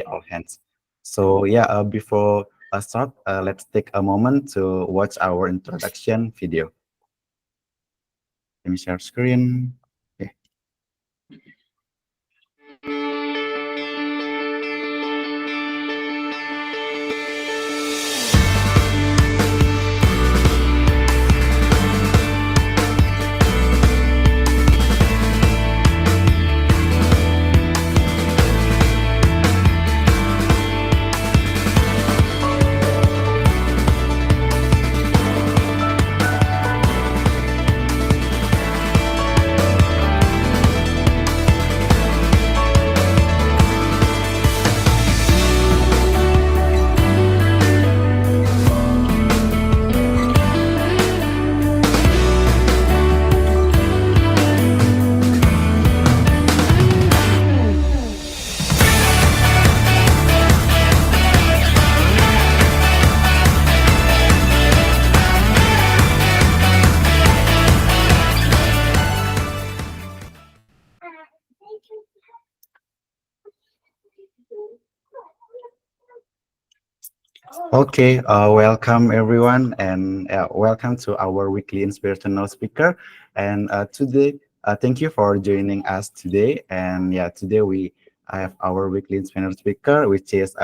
all hands. So yeah, before I start, let's take a moment to watch our introduction video. Let me share screen. Okay. Okay, welcome everyone, and welcome to our weekly inspirational speaker. And today, thank you for joining us today. And yeah, today we have our weekly inspirational speaker, which is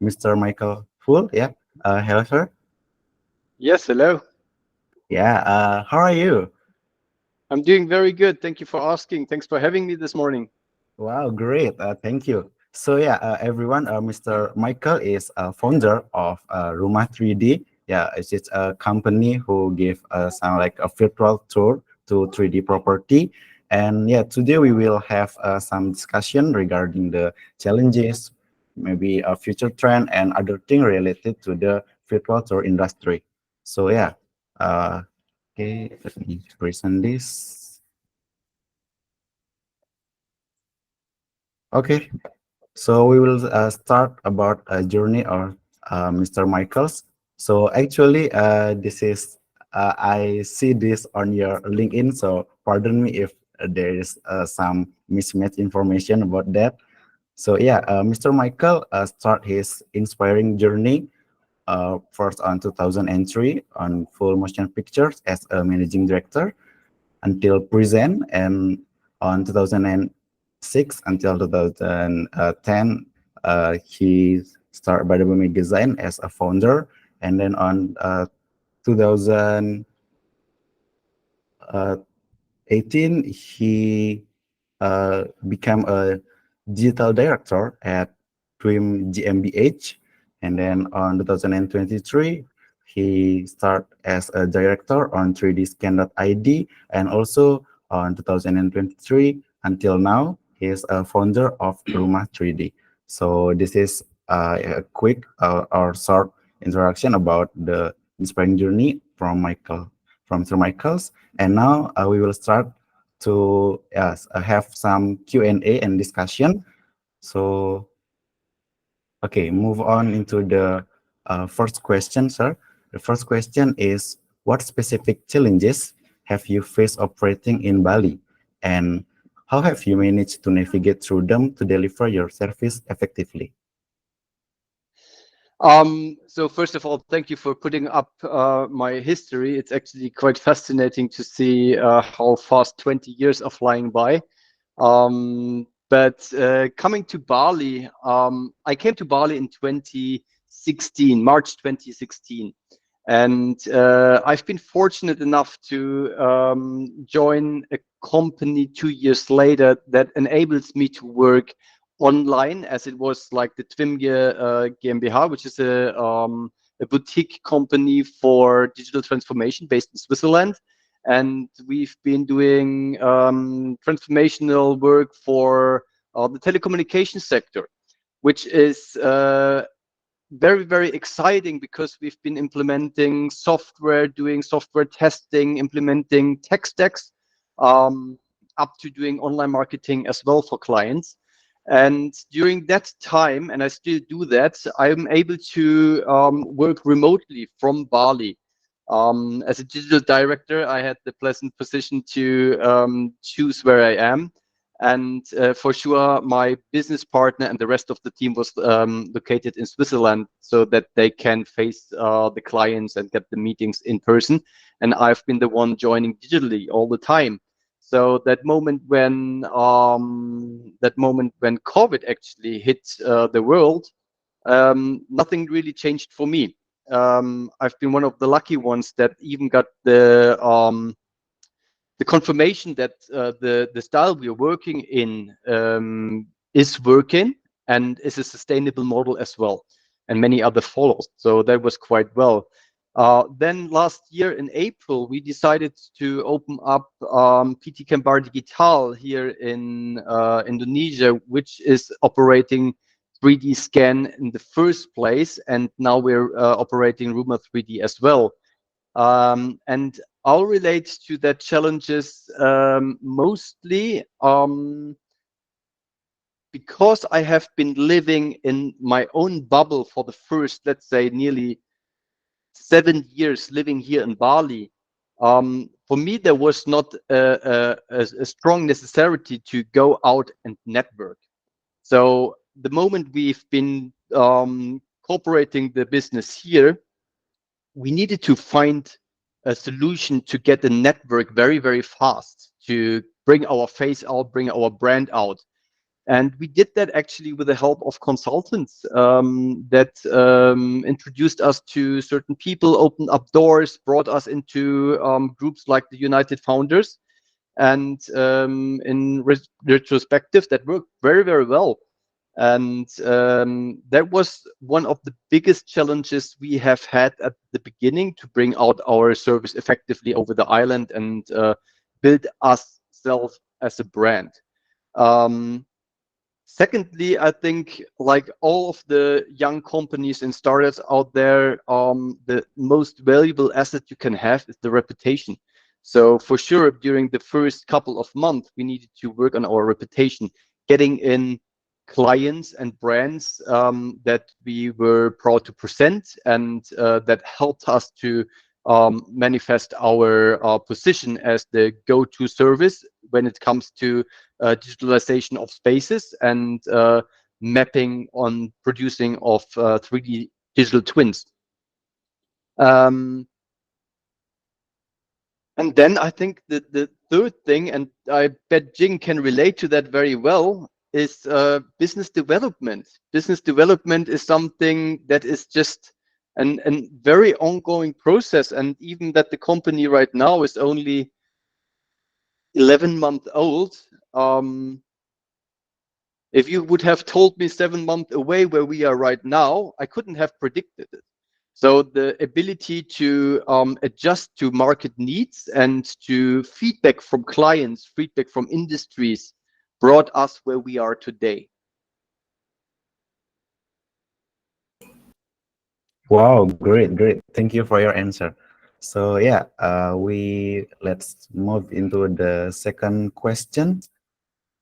Mr. Michael Full. Yeah, hello, sir. Yes, hello. Yeah, how are you? I'm doing very good. Thank you for asking. Thanks for having me this morning. Wow, great. Thank you. So yeah, everyone, Mr. Michael is a founder of Rumah 3D. Yeah, it's a company who give some like a virtual tour to 3D property. And yeah, today we will have some discussion regarding the challenges, maybe a future trend and other thing related to the virtual tour industry. So yeah, okay, let me present this. Okay, so we will start about a journey of Mr. Michaels. So actually, this is I see this on your LinkedIn. So pardon me if there is some mismatched information about that. So yeah, Mr. Michael start his inspiring journey first on 2003 on Full Motion Pictures as a managing director until present, and on 2006 until 2010 he started by the magazine as a founder, and then on 2018 he became a digital director at Twim GmbH, and then on 2023 he started as a director on 3dscan.id, and also on 2023 until now he is a founder of Rumah 3D. So this is a quick or short introduction about the inspiring journey from Sir Michael's, and now we will start to yes, have some Q&A and discussion. So, okay, move on into the first question, sir. The first question is, what specific challenges have you faced operating in Bali? And how have you managed to navigate through them to deliver your service effectively? So first of all, thank you for putting up my history. It's actually quite fascinating to see how fast 20 years are flying by. But coming to Bali, I came to Bali in 2016, March 2016. And I've been fortunate enough to join a company 2 years later that enables me to work online, as it was like the Twimge GmbH, which is a boutique company for digital transformation based in Switzerland. And we've been doing transformational work for the telecommunications sector, which is very, very exciting because we've been implementing software, doing software testing, implementing tech stacks, up to doing online marketing as well for clients. And during that time, and I still do that, I'm able to work remotely from Bali. As a digital director, I had the pleasant position to choose where I am. And for sure, my business partner and the rest of the team was located in Switzerland so that they can face the clients and get the meetings in person. And I've been the one joining digitally all the time. So that moment when COVID actually hit the world, nothing really changed for me. I've been one of the lucky ones that even got the confirmation that the style we are working in is working and is a sustainable model as well, and many other follows. So that was quite well. Then last year in April, we decided to open up PT Camp Bar Digital here in Indonesia, which is operating 3D scan in the first place, and now we're operating Ruma 3D as well. And I'll relate to that challenges mostly because I have been living in my own bubble for the first, let's say, nearly 7 years living here in Bali. For me, there was not a strong necessity to go out and network. So the moment we've been cooperating the business here, we needed to find a solution to get the network very, very fast to bring our face out, bring our brand out. And we did that actually with the help of consultants that introduced us to certain people, opened up doors, brought us into groups like the United Founders. And in retrospective, that worked very, very well. And that was one of the biggest challenges we have had at the beginning to bring out our service effectively over the island and build ourselves as a brand. Um, Secondly, I think like all of the young companies and startups out there, the most valuable asset you can have is the reputation. So for sure, during the first couple of months, we needed to work on our reputation, getting in clients and brands that we were proud to present, and that helped us to manifest our position as the go-to service when it comes to digitalization of spaces and mapping on producing of 3D digital twins. Um, and then I think the third thing, and I bet Jing can relate to that very well, is business development. Business development is something that is just an very ongoing process. And even that the company right now is only 11 months old, if you would have told me 7 months away where we are right now, I couldn't have predicted it. So the ability to adjust to market needs and to feedback from clients, feedback from industries, brought us where we are today. Wow, great, great. Thank you for your answer. So yeah, let's move into the second question.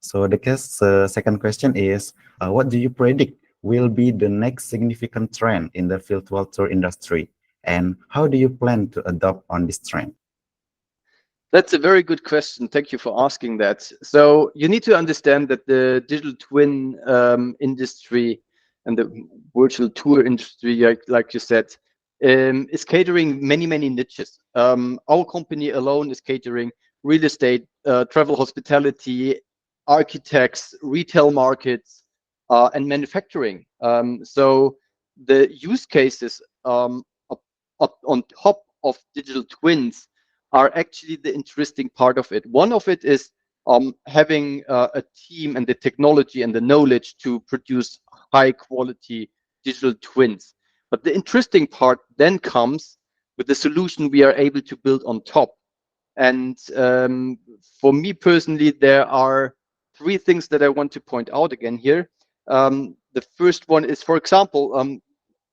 So the second question is, what do you predict will be the next significant trend in the virtual tour industry, and how do you plan to adopt on this trend? That's a very good question. Thank you for asking that. So you need to understand that the digital twin industry and the virtual tour industry, like you said, is catering many, many niches. Our company alone is catering real estate, travel hospitality, architects, retail markets, and manufacturing. So the use cases up on top of digital twins are actually the interesting part of it. One of it is having a team and the technology and the knowledge to produce high quality digital twins. But the interesting part then comes with the solution we are able to build on top. And for me personally, there are three things that I want to point out again here. The first one is, for example,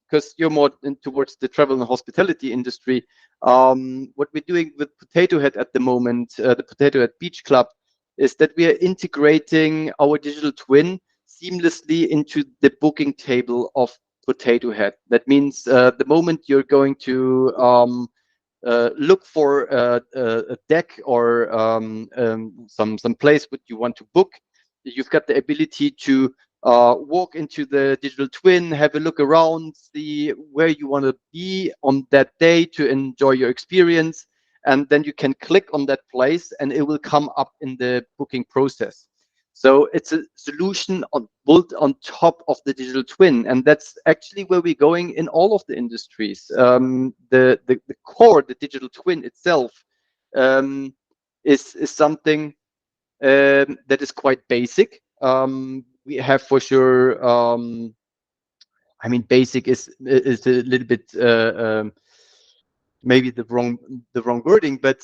because you're more towards the travel and hospitality industry. What we're doing with Potato Head at the moment, the Potato Head Beach Club, is that we are integrating our digital twin seamlessly into the booking table of Potato Head. That means the moment you're going to look for a deck or some place what you want to book, You've got the ability to walk into the digital twin, have a look around, see where you want to be on that day to enjoy your experience, and then you can click on that place and it will come up in the booking process. So it's a solution built on top of the digital twin, and that's actually where we're going in all of the industries. The core, the digital twin itself, um, is something that is quite basic. We have for sure. I mean, basic is a little bit maybe the wrong wording, but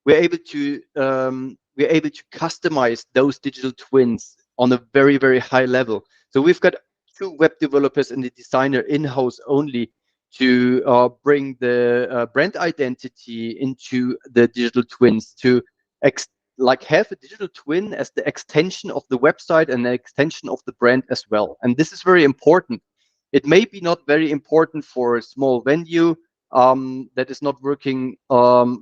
we're able to customize those digital twins on a very high level. So we've got two web developers and a designer in-house only to bring the brand identity into the digital twins, to like have a digital twin as the extension of the website and the extension of the brand as well. And this is very important. It may be not very important for a small venue that is not working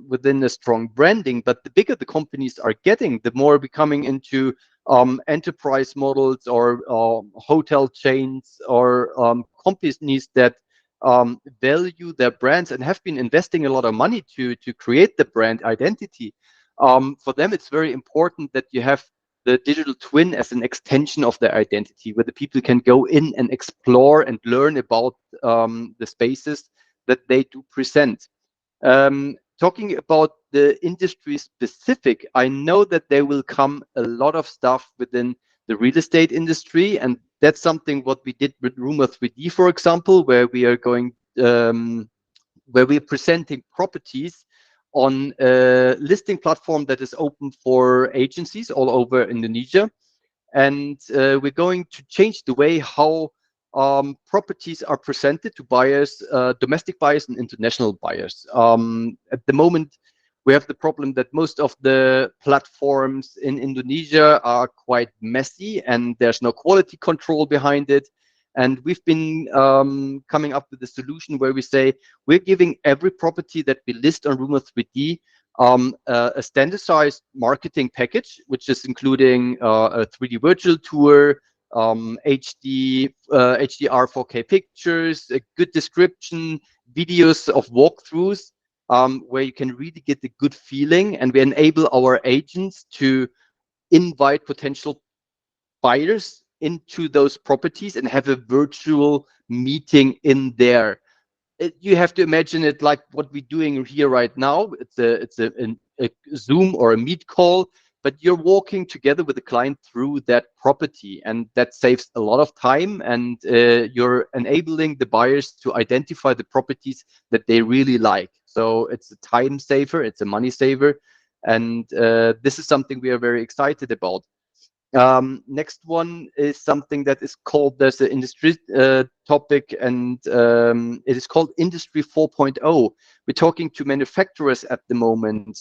within a strong branding, but the bigger the companies are getting, the more becoming into enterprise models or hotel chains or companies that value their brands and have been investing a lot of money to create the brand identity. For them, it's very important that you have the digital twin as an extension of their identity, where the people can go in and explore and learn about the spaces that they do present. Talking about the industry specific, I know that there will come a lot of stuff within the real estate industry, and that's something what we did with Rumor 3D, for example, where we are going, where we're presenting properties on a listing platform that is open for agencies all over Indonesia. And we're going to change the way how properties are presented to buyers, domestic buyers and international buyers. At the moment, we have the problem that most of the platforms in Indonesia are quite messy and there's no quality control behind it. And we've been coming up with a solution where we say we're giving every property that we list on Rumor 3D a standardized marketing package, which is including a 3D virtual tour, HDR 4K pictures, a good description, videos of walkthroughs, where you can really get the good feeling, and we enable our agents to invite potential buyers into those properties and have a virtual meeting in there. You have to imagine it like what we're doing here right now. It's a Zoom or a Meet call, but you're walking together with the client through that property, and that saves a lot of time, and you're enabling the buyers to identify the properties that they really like. So it's a time saver, it's a money saver, and this is something we are very excited about. Next one is something that is called, there's an industry topic, and it is called Industry 4.0. We're talking to manufacturers at the moment,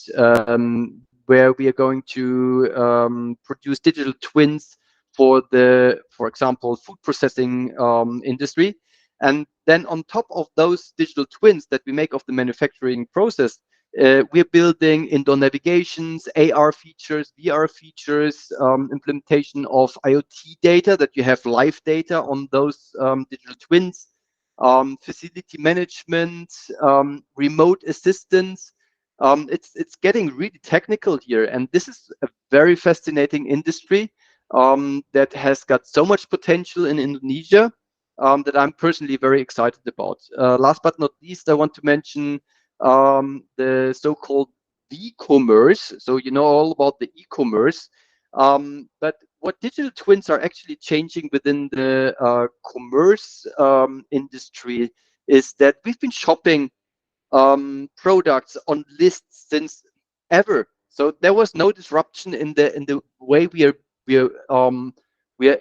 where we are going to produce digital twins for the, for example, food processing industry. And then on top of those digital twins that we make of the manufacturing process, we're building indoor navigations, AR features, VR features, implementation of IoT data, that you have live data on those digital twins, facility management, remote assistance. It's getting really technical here, and this is a very fascinating industry that has got so much potential in Indonesia, that I'm personally very excited about. Last but not least, I want to mention the so-called e-commerce. So you know all about the e-commerce, but what digital twins are actually changing within the commerce industry is that we've been shopping products on lists since ever. So there was no disruption in the way we are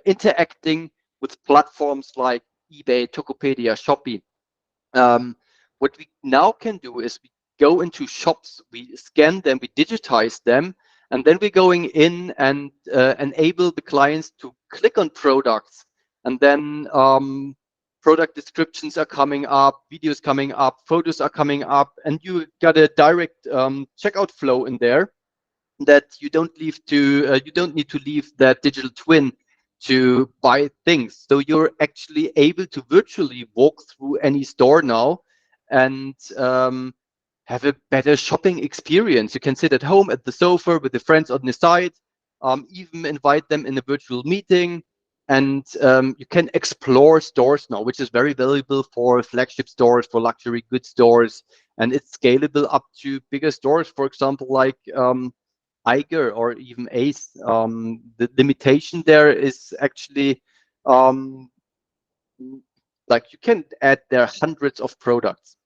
interacting with platforms like eBay, Tokopedia, Shopee. What we now can do is we go into shops, we scan them, we digitize them, and then we're going in and enable the clients to click on products, and then product descriptions are coming up, videos coming up, photos are coming up, and you got a direct checkout flow in there. that you don't need to leave that digital twin to buy things. So you're actually able to virtually walk through any store now and have a better shopping experience. You can sit at home at the sofa with the friends on the side, even invite them in a virtual meeting, and you can explore stores now, which is very valuable for flagship stores, for luxury goods stores, and it's scalable up to bigger stores, for example, like Eiger or even Ace. The limitation there is actually um, like you can add there hundreds of products.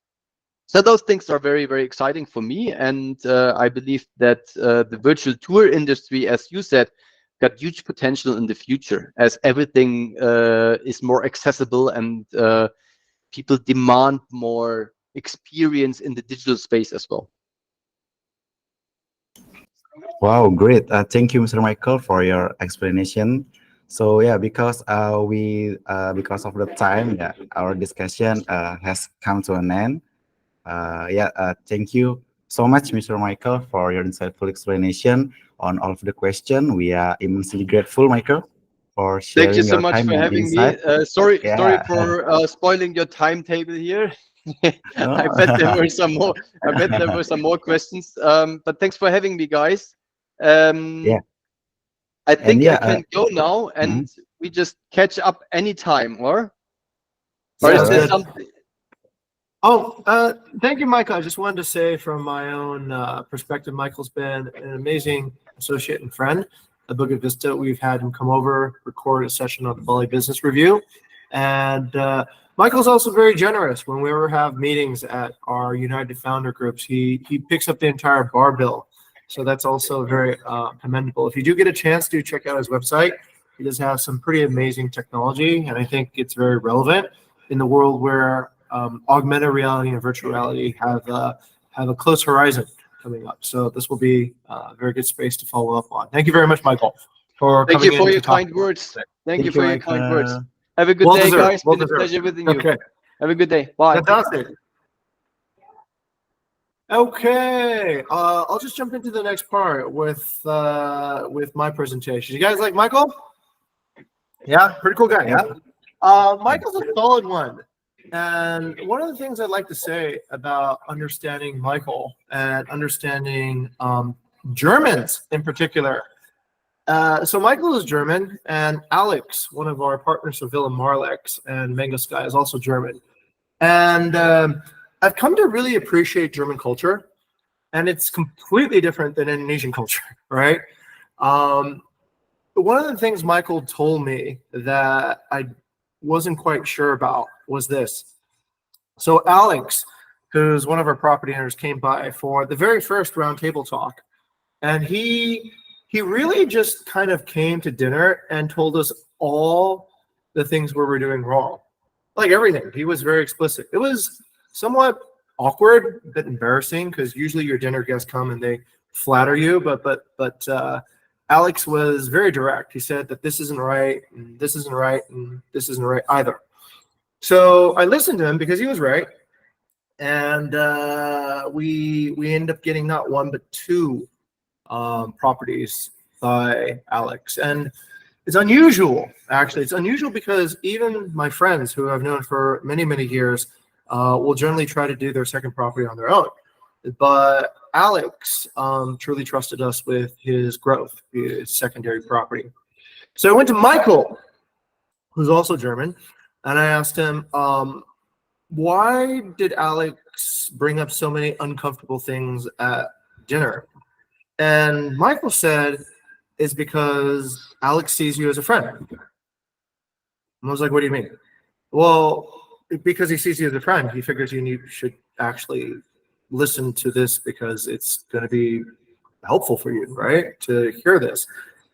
So those things are very, very exciting for me, and I believe that the virtual tour industry, as you said, got huge potential in the future as everything is more accessible and people demand more experience in the digital space as well. Wow, great. Thank you, Mr. Michael, for your explanation. So yeah, because of the time, yeah, our discussion has come to an end. Thank you so much, Mr. Michael, for your insightful explanation on all of the question. We are immensely grateful, Michael, for Thank you sharing so your much time for and having me. insight. Sorry Yeah. for spoiling your timetable here. No. I bet there were some more. I bet there were some more questions. But thanks for having me, guys. Yeah. Um, I And think I yeah, can go now, and mhm. we just catch up anytime, or is Yeah, Sounds there right. good. something? Oh, thank you, Michael. I just wanted to say from my own perspective, Michael's been an amazing associate and friend at Bukit Vista. We've had him come over, record a session on the Bali Business Review. And Michael's also very generous. When we ever have meetings at our United Founder groups, he picks up the entire bar bill. So that's also very commendable. If you do get a chance, do check out his website. He does have some pretty amazing technology, and I think it's very relevant in the world where augmented reality and virtual reality have a close horizon coming up. So this will be a very good space to follow up on. Thank you very much, Michael, for Thank you coming in for to your talk. kind words. Thank you Thank you, for your kind words. Michael. Have a good Well day, deserved. guys. Well Been a deserved. pleasure with you. Okay, Have a good day. Bye. fantastic. Okay, I'll just jump into the next part with my presentation. You guys like Michael? Yeah, pretty cool guy. Yeah. Michael's a solid one. And one of the things I'd like to say about understanding Michael and understanding Germans in particular. So Michael is German, and Alex, one of our partners of Villa Marlex and Mango Sky, is also German. And I've come to really appreciate German culture, and it's completely different than Indonesian culture, right? One of the things Michael told me that I wasn't quite sure about was this. So Alex, who's one of our property owners, came by for the very first roundtable talk, and he really just kind of came to dinner and told us all the things we were doing wrong, like everything. He was very explicit. It was somewhat awkward, a bit embarrassing, because usually your dinner guests come and they flatter you, but Alex was very direct. He said that this isn't right, and this isn't right, and this isn't right either. So I listened to him because he was right, and we ended up getting not one but two properties by Alex. And it's unusual, actually. It's unusual because even my friends who I've known for many, many years will generally try to do their second property on their own. But Alex truly trusted us with his growth, his secondary property. So I went to Michael, who's also German, and I asked him, why did Alex bring up so many uncomfortable things at dinner? And Michael said, it's because Alex sees you as a friend. And I was like, what do you mean? Well, because he sees you as a friend, he figures you should actually listen to this because it's going to be helpful for you, right? To hear this.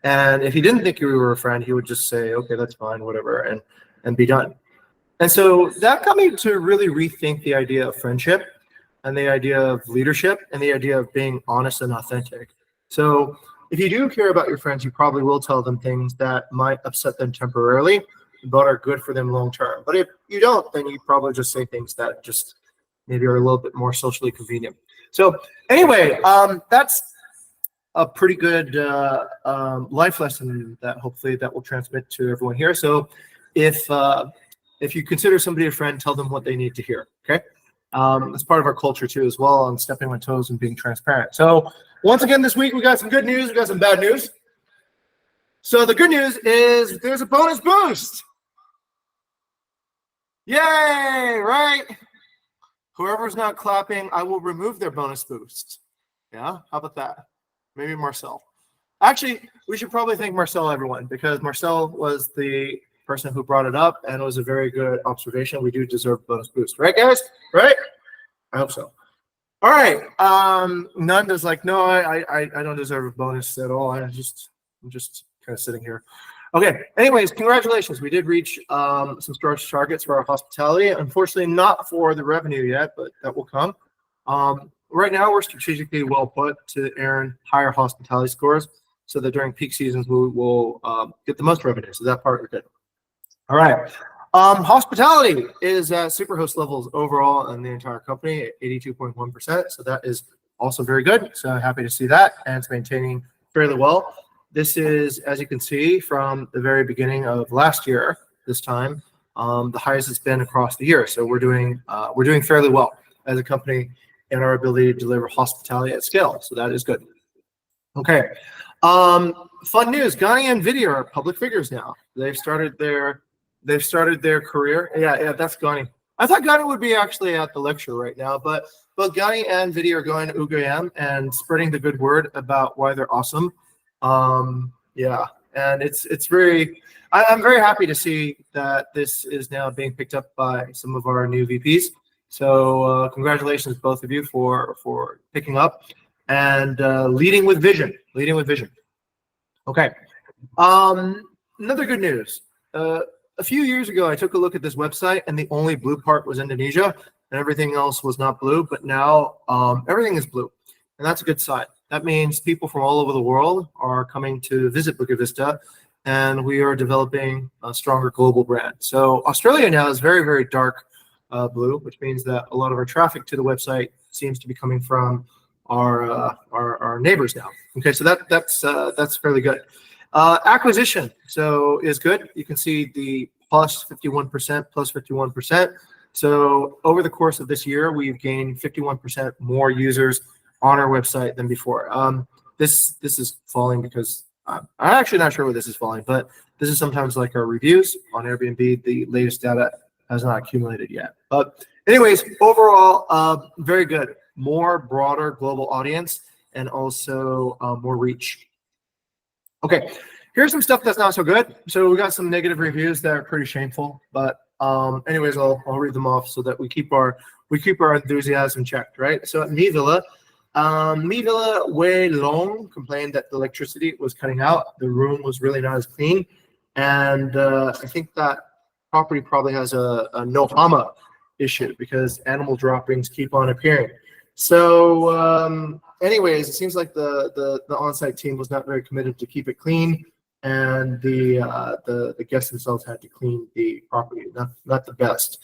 And if he didn't think you were a friend, he would just say, okay, that's fine, whatever, and be done. And so that got me to really rethink the idea of friendship and the idea of leadership and the idea of being honest and authentic. So if you do care about your friends, you probably will tell them things that might upset them temporarily, but are good for them long term. But if you don't, then you probably just say things that just maybe are a little bit more socially convenient. So anyway, that's a pretty good life lesson that hopefully that will transmit to everyone here. So if you consider somebody a friend, tell them what they need to hear. Okay, it's part of our culture too, as well, on stepping on toes and being transparent. So once again, this week we got some good news, we got some bad news. So the good news is there's a bonus boost. Yay! Right? Whoever's not clapping, I will remove their bonus boost. Yeah, how about that? Maybe Marcel. Actually, we should probably thank Marcel, everyone, because Marcel was the person who brought it up, and it was a very good observation. We do deserve bonus boost, right, guys? Right? I hope so. All right. Nanda's like, no, I don't deserve a bonus at all. I'm just kind of sitting here. Okay. Anyways, congratulations. We did reach some stretch targets for our hospitality. Unfortunately, not for the revenue yet, but that will come. Right now, we're strategically well put to earn higher hospitality scores, so that during peak seasons we will get the most revenue. So that part we're good. All right. Hospitality is at Superhost levels overall in the entire company at 82.1%. So that is also very good. So happy to see that, and it's maintaining fairly well. This is, as you can see, from the very beginning of last year, this time, the highest it's been across the year. So we're doing fairly well as a company in our ability to deliver hospitality at scale. So that is good. Okay. Fun news. Ghani and Vidya are public figures now. They've started their career. Yeah, that's Ghani. I thought Ghani would be actually at the lecture right now, but Ghani and Vidya are going to UGM and spreading the good word about why they're awesome. Yeah, and it's very, I'm very happy to see that this is now being picked up by some of our new VPs. So congratulations, both of you, for picking up and leading with vision. Okay. Another good news. A few years ago, I took a look at this website, and the only blue part was Indonesia, and everything else was not blue. But now everything is blue, and that's a good sign. That means people from all over the world are coming to visit Bukit Vista, and we are developing a stronger global brand. So Australia now is very, very dark blue, which means that a lot of our traffic to the website seems to be coming from our neighbors now. Okay, so that's fairly good. Acquisition is good. You can see the plus 51%. So over the course of this year, we've gained 51% more users on our website than before. This is falling because I'm actually not sure where this is falling, but this is sometimes like our reviews on Airbnb. The latest data has not accumulated yet. But anyways, overall, very good. More broader global audience and also more reach. Okay, here's some stuff that's not so good. So we got some negative reviews that are pretty shameful, but anyways, I'll read them off so that we keep our enthusiasm checked, right? So at Mi Villa Wei Long complained that the electricity was cutting out. The room was really not as clean, and I think that property probably has a no hama issue because animal droppings keep on appearing. So anyways, it seems like the on-site team was not very committed to keep it clean, and the guests themselves had to clean the property. Not the best.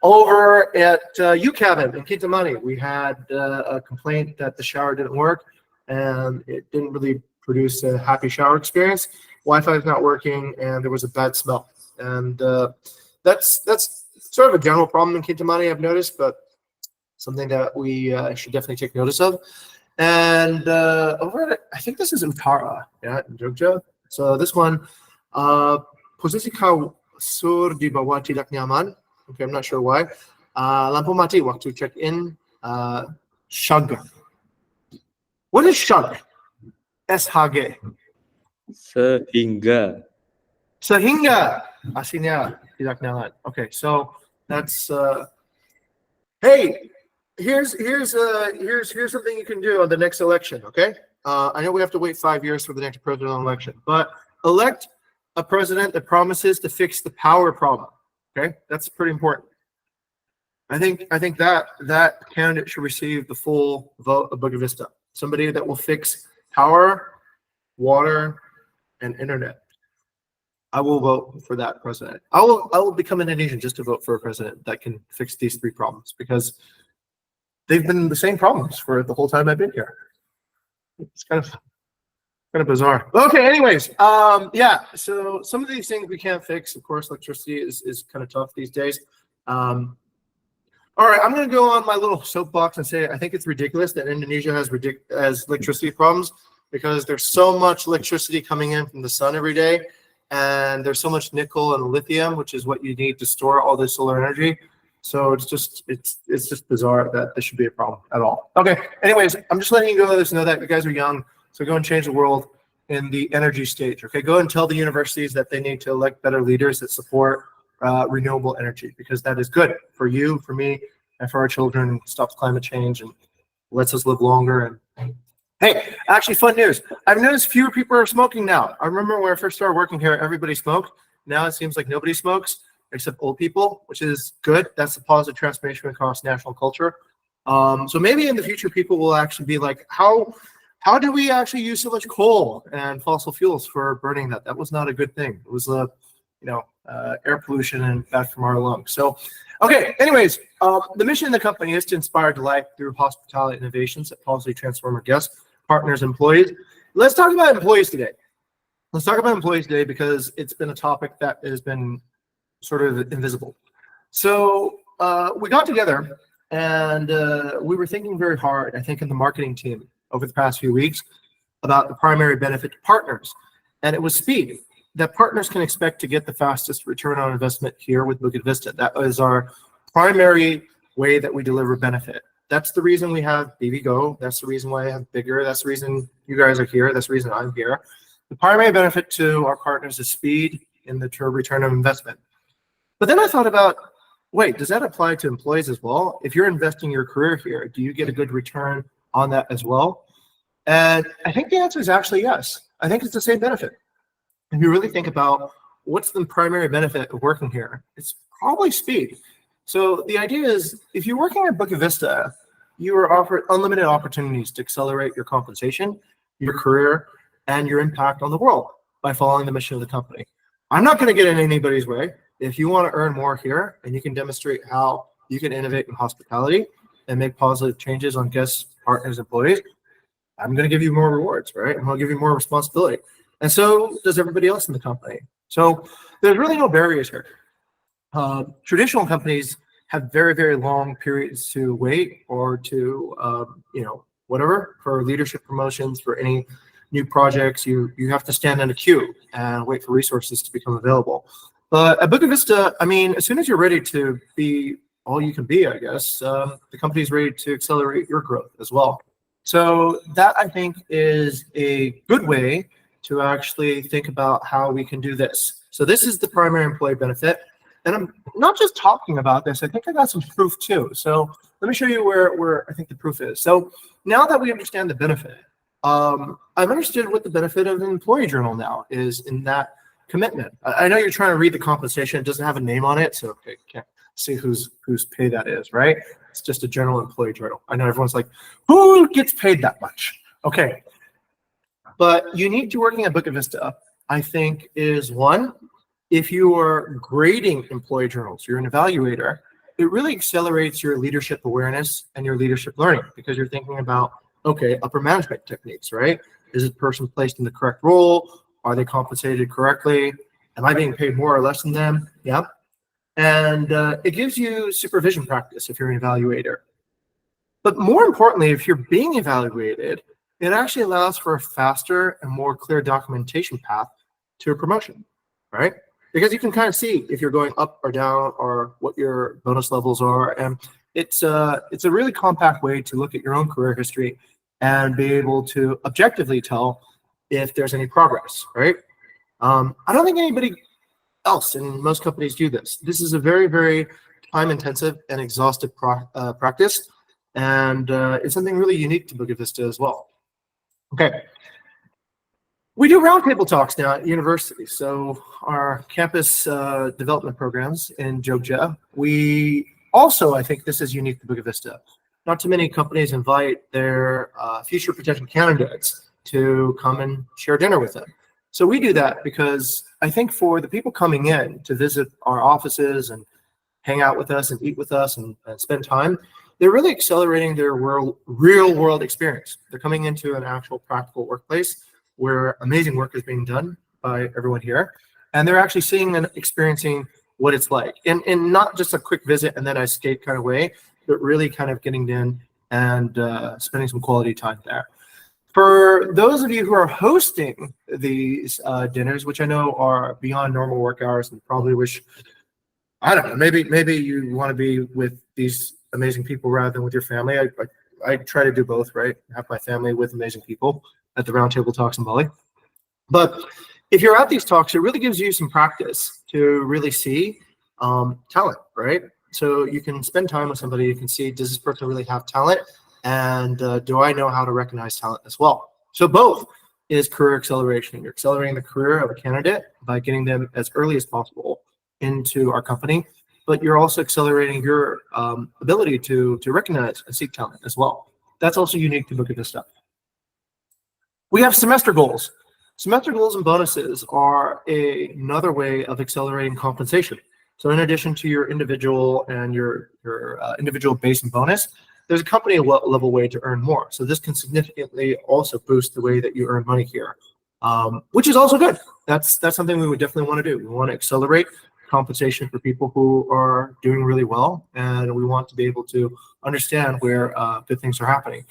Over at UCabin in Kintamani, we had a complaint that the shower didn't work, and it didn't really produce a happy shower experience. Wi-Fi is not working, and there was a bad smell. And that's sort of a general problem in Kintamani, I've noticed, but something that we should definitely take notice of. And over at, I think this is Utara, yeah, in Jogja. So this one, posisi kasur di bawah tidak nyaman. Okay, I'm not sure why. Lampu mati waktu check-in. Shag. What is shag? SHG. Sehingga. Aslinya tidak nyaman. Okay, so that's hey, here's something you can do on the next election. Okay, I know we have to wait 5 years for the next presidential election, but elect a president that promises to fix the power problem. Okay, that's pretty important. I think that candidate should receive the full vote of Bukit Vista. Somebody that will fix power, water, and internet. I will vote for that president. I will become an Indonesian just to vote for a president that can fix these three problems, because they've been the same problems for the whole time I've been here. It's kind of fun. Kind of bizarre. Okay, anyways, yeah, so some of these things we can't fix. Of course, electricity is kind of tough these days. All right, I'm going to go on my little soapbox and say I think it's ridiculous that Indonesia has electricity problems because there's so much electricity coming in from the sun every day, and there's so much nickel and lithium, which is what you need to store all this solar energy. So it's just bizarre that this should be a problem at all. Okay, anyways, I'm just letting you guys know that you guys are young. So go and change the world in the energy stage. Okay, go and tell the universities that they need to elect better leaders that support renewable energy, because that is good for you, for me, and for our children. Stops climate change and lets us live longer. And hey, actually, fun news. I've noticed fewer people are smoking now. I remember when I first started working here, everybody smoked. Now it seems like nobody smokes except old people, which is good. That's a positive transformation across national culture. So maybe in the future, people will actually be like, how do we actually use so much coal and fossil fuels for burning that? That was not a good thing. It was air pollution and bad from our lungs. So, okay, anyways, the mission of the company is to inspire delight through hospitality innovations that positively transform our guests, partners, employees. Let's talk about employees today. Let's talk about employees today because it's been a topic that has been sort of invisible. So we got together and we were thinking very hard, I think, in the marketing team over the past few weeks about the primary benefit to partners. And it was speed, that partners can expect to get the fastest return on investment here with Bukit Vista. That is our primary way that we deliver benefit. That's the reason we have BV Go. That's the reason why I have Bigger. That's the reason you guys are here. That's the reason I'm here. The primary benefit to our partners is speed in the return on investment. But then I thought about, wait, does that apply to employees as well? If you're investing your career here, do you get a good return on that as well? And I think the answer is actually yes. I think it's the same benefit. If you really think about what's the primary benefit of working here, it's probably speed. So the idea is if you're working at Bukit Vista, you are offered unlimited opportunities to accelerate your compensation, your career, and your impact on the world by following the mission of the company. I'm not going to get in anybody's way. If you want to earn more here and you can demonstrate how you can innovate in hospitality and make positive changes on guests, partners, employees, I'm going to give you more rewards, right? I'm going to give you more responsibility. And so does everybody else in the company. So there's really no barriers here. Traditional companies have very, very long periods to wait or to, whatever, for leadership promotions, for any new projects. You have to stand in a queue and wait for resources to become available. But at Bukit Vista, I mean, as soon as you're ready to be all you can be, I guess, the company is ready to accelerate your growth as well. So that, I think, is a good way to actually think about how we can do this. So this is the primary employee benefit. And I'm not just talking about this, I think I got some proof too. So let me show you where I think the proof is. So now that we understand the benefit, I've understood what the benefit of an employee journal now is in that commitment. I know you're trying to read the compensation. It doesn't have a name on it, so I can't see whose pay that is, right? It's just a general employee journal. I know everyone's like, who gets paid that much? Okay. But unique to working at Bukit Vista, I think, is one, if you are grading employee journals, you're an evaluator, it really accelerates your leadership awareness and your leadership learning because you're thinking about, okay, upper management techniques, right? Is this person placed in the correct role? Are they compensated correctly? Am I being paid more or less than them? Yeah. And it gives you supervision practice if you're an evaluator. But more importantly, if you're being evaluated, it actually allows for a faster and more clear documentation path to a promotion, right? Because you can kind of see if you're going up or down or what your bonus levels are. And it's a really compact way to look at your own career history and be able to objectively tell if there's any progress, right? I don't think anybody else in most companies do this. This is a very, very time-intensive and exhaustive practice, and it's something really unique to Bukit Vista as well. Okay. We do roundtable talks now at university. So our campus development programs in Jogja, we also, I think this is unique to Bukit Vista. Not too many companies invite their future potential candidates to come and share dinner with them. So we do that because I think for the people coming in to visit our offices and hang out with us and eat with us and spend time, they're really accelerating their real world experience. They're coming into an actual practical workplace where amazing work is being done by everyone here. And they're actually seeing and experiencing what it's like. And not just a quick visit and then I escape kind of way, but really kind of getting in and spending some quality time there. For those of you who are hosting these dinners, which I know are beyond normal work hours and probably wish, I don't know, maybe you want to be with these amazing people rather than with your family. I try to do both, right? Have my family with amazing people at the Roundtable Talks in Bali. But if you're at these talks, it really gives you some practice to really see talent, right? So you can spend time with somebody, you can see, does this person really have talent? And do I know how to recognize talent as well? So both is career acceleration. You're accelerating the career of a candidate by getting them as early as possible into our company, but you're also accelerating your ability to recognize and seek talent as well. That's also unique to Bukit Vista. We have semester goals. Semester goals and bonuses are another way of accelerating compensation. So in addition to your individual and your individual base and bonus, there's a company level way to earn more. So this can significantly also boost the way that you earn money here, which is also good. That's something we would definitely want to do. We want to accelerate compensation for people who are doing really well, and we want to be able to understand where good things are happening.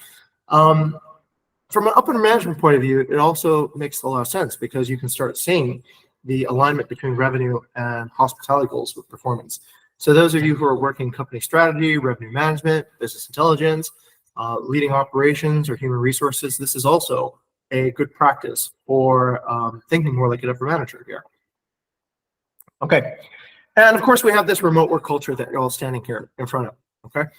From an upper management point of view, it also makes a lot of sense because you can start seeing the alignment between revenue and hospitality goals with performance. So those of you who are working company strategy, revenue management, business intelligence, leading operations or human resources, this is also a good practice for thinking more like an upper manager here. Okay, and of course we have this remote work culture that you're all standing here in front of, okay?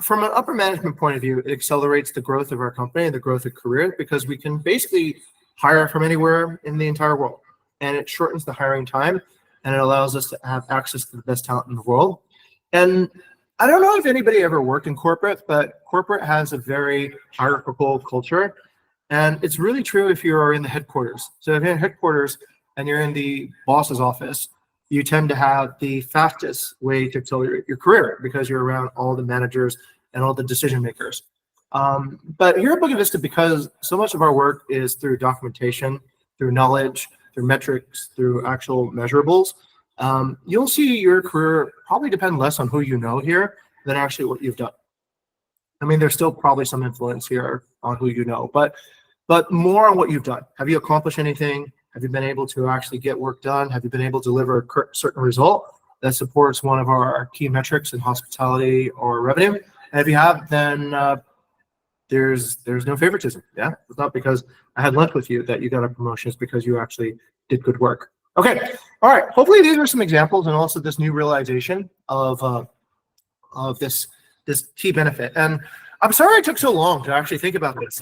From an upper management point of view, it accelerates the growth of our company and the growth of career because we can basically hire from anywhere in the entire world, and it shortens the hiring time, and it allows us to have access to the best talent in the world. And I don't know if anybody ever worked in corporate, but corporate has a very hierarchical culture. And it's really true if you are in the headquarters. So if you're in headquarters and you're in the boss's office, you tend to have the fastest way to accelerate your career because you're around all the managers and all the decision makers. But here at Bukit Vista, because so much of our work is through documentation, through knowledge, through metrics, through actual measurables, you'll see your career probably depend less on who you know here than actually what you've done. I mean, there's still probably some influence here on who you know, but more on what you've done. Have you accomplished anything? Have you been able to actually get work done? Have you been able to deliver a certain result that supports one of our key metrics in hospitality or revenue? And if you have, then there's no favoritism. Yeah, it's not because I had lunch with you that you got a promotion. It's because you actually did good work. Okay, all right. Hopefully these are some examples and also this new realization of this key benefit. And I'm sorry it took so long to actually think about this.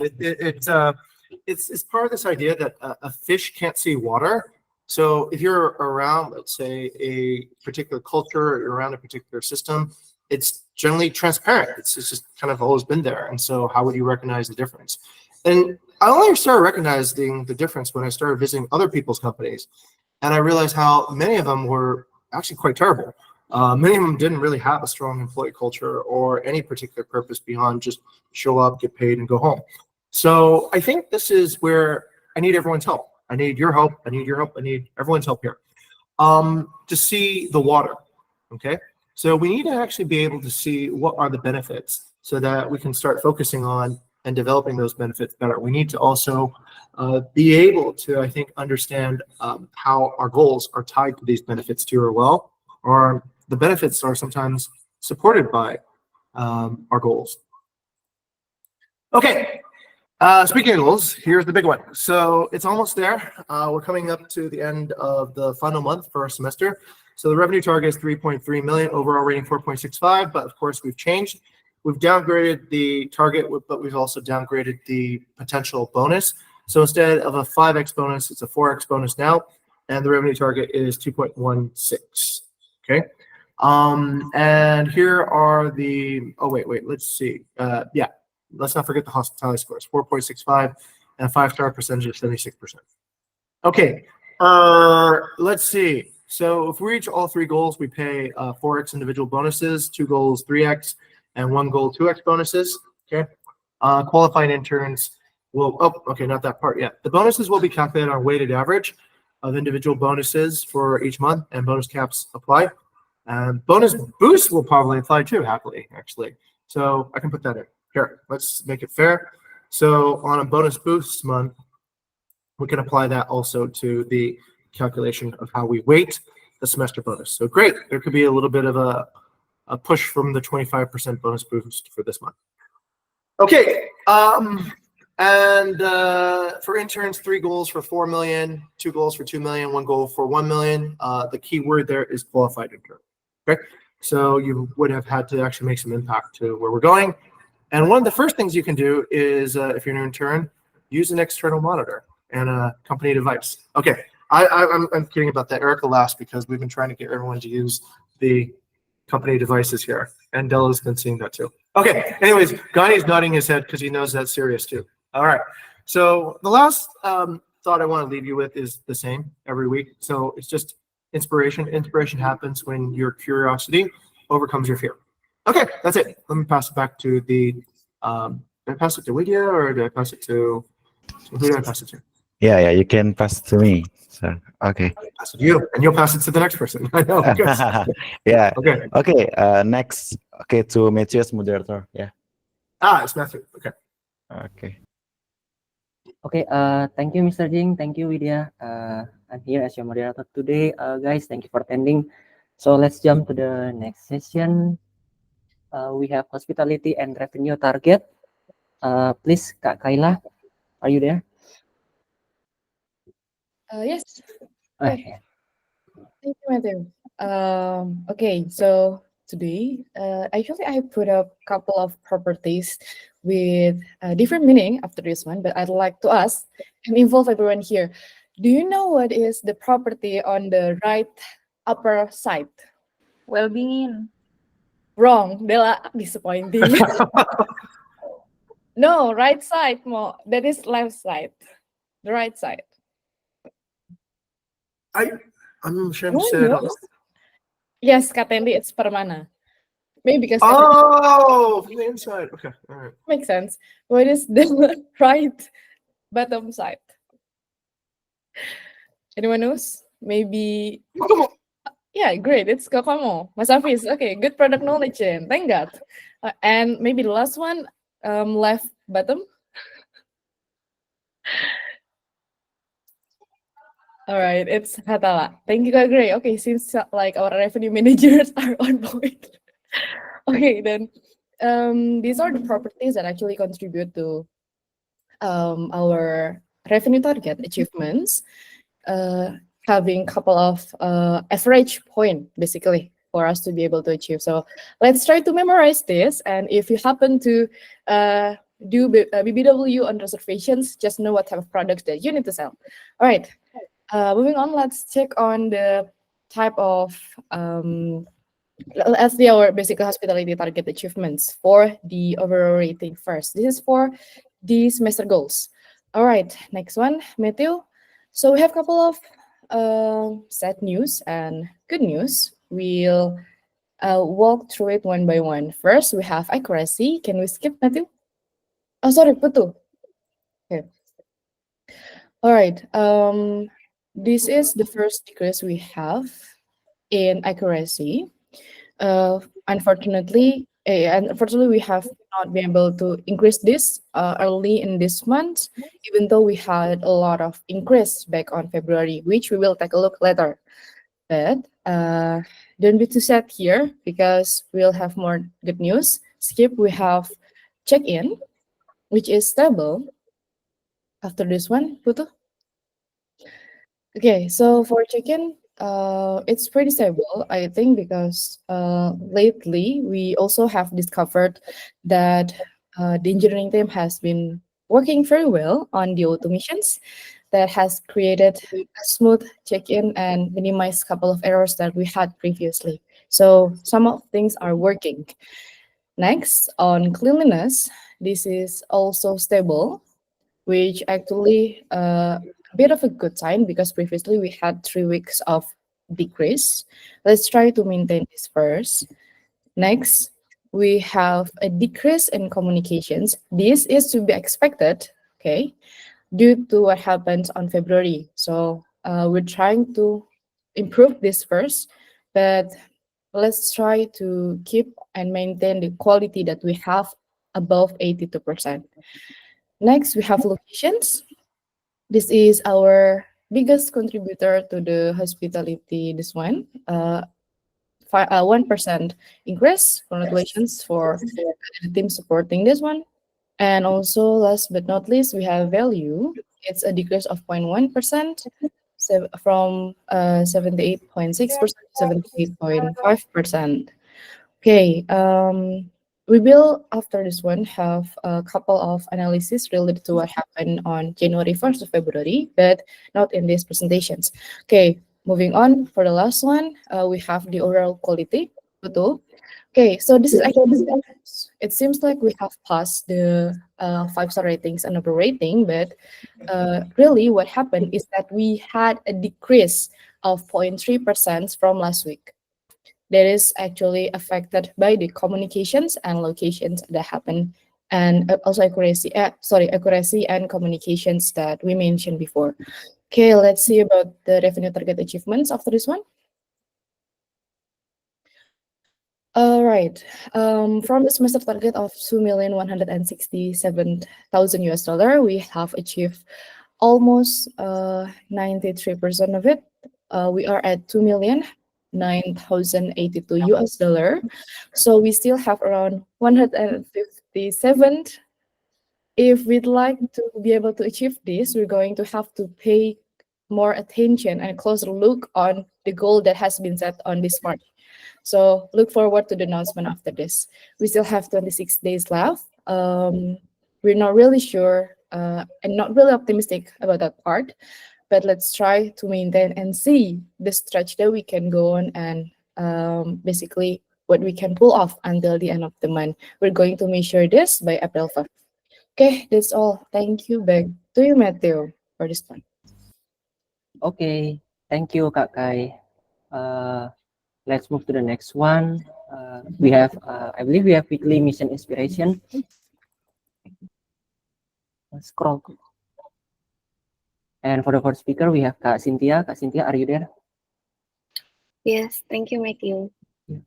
It's part of this idea that a fish can't see water. So if you're around, let's say, a particular culture, or you're around a particular system, it's generally transparent. It's just kind of always been there. And so how would you recognize the difference? And I only started recognizing the difference when I started visiting other people's companies. And I realized how many of them were actually quite terrible. Many of them didn't really have a strong employee culture or any particular purpose beyond just show up, get paid, and go home. So I think this is where I need everyone's help. I need your help. I need your help. I need everyone's help here to see the water, okay? So we need to actually be able to see what are the benefits so that we can start focusing on and developing those benefits better. We need to also be able to, I think, understand how our goals are tied to these benefits too, or well, or the benefits are sometimes supported by our goals. Okay, speaking of goals, here's the big one. So it's almost there. We're coming up to the end of the final month for our semester. So the revenue target is 3.3 million, overall rating 4.65, but of course we've changed. We've downgraded the target, but we've also downgraded the potential bonus. So instead of a 5x bonus, it's a 4x bonus now, and the revenue target is 2.16. Okay. And here are the, oh, wait, let's see. Yeah, let's not forget the hospitality scores, 4.65 and a 5-star percentage of 76%. Okay, let's see. So if we reach all three goals, we pay 4x individual bonuses, 2 goals 3x, and 1 goal 2x bonuses. Okay, qualified interns okay, not that part yet. The bonuses will be calculated on weighted average of individual bonuses for each month, and bonus caps apply. And bonus boosts will probably apply too, happily, actually. So I can put that in. Here, let's make it fair. So on a bonus boost month, we can apply that also to the calculation of how we weight the semester bonus. So great, there could be a little bit of a push from the 25% bonus boost for this month. Okay, and for interns, 3 goals for 4 million, 2 goals for 2 million, 1 goal for 1 million. The key word there is qualified intern. Okay, so you would have had to actually make some impact to where we're going. And one of the first things you can do is, if you're an intern, use an external monitor and a company device. Okay, I'm kidding about that. Erica laughs because we've been trying to get everyone to use the company devices here, and Della's been seeing that too. Okay, anyways, Ghani's nodding his head because he knows that's serious too. All right, so the last thought I want to leave you with is the same every week. So it's just inspiration. Inspiration happens when your curiosity overcomes your fear. Okay, that's it. Let me pass it back to the, did I pass it to Widya or did I pass it to, who did I pass it to? Yeah, you can pass to me. So, okay. Pass it to you, and you'll pass it to the next person. I know. Yeah. Okay. Okay. Next. Okay, to Matthew as moderator. Yeah. It's Matthew. Okay. Okay. Okay, thank you, Mr. Jing. Thank you, Widya. I'm here as your moderator today. Guys, thank you for attending. So let's jump to the next session. We have hospitality and revenue target. Please, Kak Kaila, are you there? Yes. Okay. Thank you, Matthew. Okay, so today, actually, I put up a couple of properties with a different meaning after this one, but I'd like to ask and involve everyone here. Do you know what is the property on the right upper side? Well-being. Wrong, Dela, disappointing. No, right side, Mo. That is left side. The right side. I'm ashamed No to one say I don't know. knows? Yes, Katendi, it's Permana. Maybe because Oh, from the inside. Okay, all right. makes sense. What is the right bottom side? Anyone knows? Maybe. Come on. Yeah, great. It's Kokomo. Mas Hafiz. Okay, good product knowledge. Thank God. And maybe the last one, left bottom. All right, it's Hatala. Thank you, Kak Gray. Okay, seems like our revenue managers are on point. Okay, then these are the properties that actually contribute to our revenue target achievements, having a couple of average point basically for us to be able to achieve. So let's try to memorize this, and if you happen to do BBW on reservations, just know what type of products that you need to sell. All right. Moving on, let's check on the type of, let's see our basic hospitality target achievements for the overall rating first. This is for the semester goals. All right, next one, Matthew. So we have a couple of sad news and good news. We'll walk through it one by one. First, we have accuracy. Can we skip, Matthew? Oh, sorry, Putu. Okay. All right. This is the first decrease we have in accuracy. Unfortunately, we have not been able to increase this early in this month, even though we had a lot of increase back on February, which we will take a look later. But don't be too sad here because we'll have more good news. Skip, we have check-in, which is stable. After this one, Putu. Okay, so for check-in, it's pretty stable, I think, because lately we also have discovered that the engineering team has been working very well on the automations that has created a smooth check-in and minimized a couple of errors that we had previously. So some of things are working. Next, on cleanliness, this is also stable, which actually a bit of a good sign because previously we had 3 weeks of decrease. Let's try to maintain this first. Next, we have a decrease in communications. This is to be expected, okay, due to what happened on February. So we're trying to improve this first, but let's try to keep and maintain the quality that we have above 82%. Next, we have locations. This is our biggest contributor to the hospitality, this one. 1% increase. Congratulations for the team supporting this one. And also, last but not least, we have value. It's a decrease of 0.1%, from 78.6% to 78.5%. Okay, we will, after this one, have a couple of analysis related to what happened on January 1st to February, but not in these presentations. Okay, moving on for the last one, we have the overall quality. Betul. Okay, so this is actually, it seems like we have passed the 5-star ratings and upper rating, but really what happened is that we had a decrease of 0.3% from last week. That is actually affected by the communications and locations that happen, and also accuracy and communications that we mentioned before. Okay, let's see about the revenue target achievements after this one. All right. From the semester target of $2,167,000, we have achieved almost 93% of it. We are at $2,009,082. So we still have around 157. If we'd like to be able to achieve this, we're going to have to pay more attention and closer look on the goal that has been set on this March. So look forward to the announcement after this. We still have 26 days left. We're not really sure and not really optimistic about that part, but let's try to maintain and see the stretch that we can go on and basically what we can pull off until the end of the month. We're going to measure this by April 5th. Okay, that's all. Thank you. Back to you, Matthew, for this one. Okay, thank you, Kak Kai. Let's move to the next one. We have, I believe we have weekly mission inspiration. Let's scroll. And for the first speaker, we have Kak Cynthia. Kak Cynthia, are you there? Yes, thank you, Matthew. Yeah.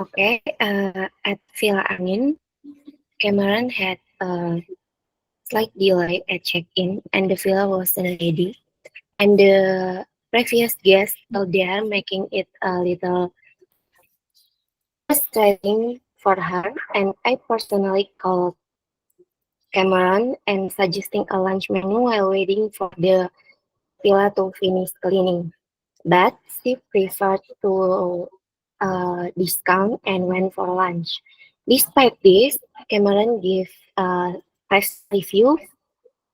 Okay, at Villa Angin, Cameron had a slight delay at check-in, and the villa wasn't ready. And the previous guests out there making it a little frustrating for her. And I personally called Cameron and suggesting a lunch menu while waiting for the villa to finish cleaning. But she preferred to discount and went for lunch. Despite this, Cameron gave a 5 review,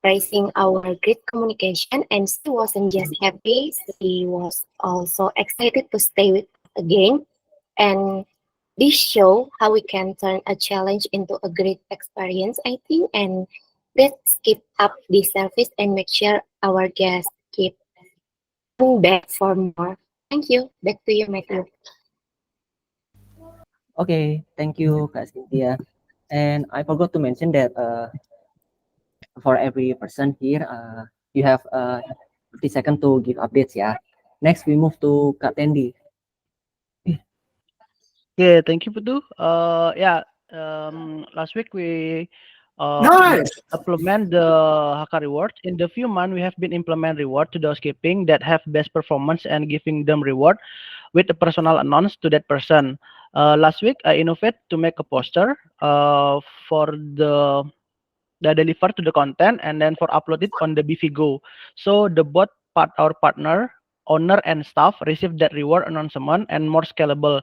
praising our great communication, and she wasn't just happy, she was also excited to stay with us again. And this show how we can turn a challenge into a great experience, I think, and let's keep up the service and make sure our guests keep coming back for more. Thank you. Back to you, Matthew. Okay, thank you, Kak Cynthia. And I forgot to mention that for every person here, you have 50 seconds to give updates, yeah. Next, we move to Kak Tendi. Yeah, thank you, Putu. Last week we Nice. implement the Haka reward. In the few months, we have been implement reward to those keeping that have best performance and giving them reward with a personal announce to that person. Last week, I innovate to make a poster for the deliver to the content and then for upload it on the BVGo. So the our partner, owner and staff receive that reward announcement and more scalable.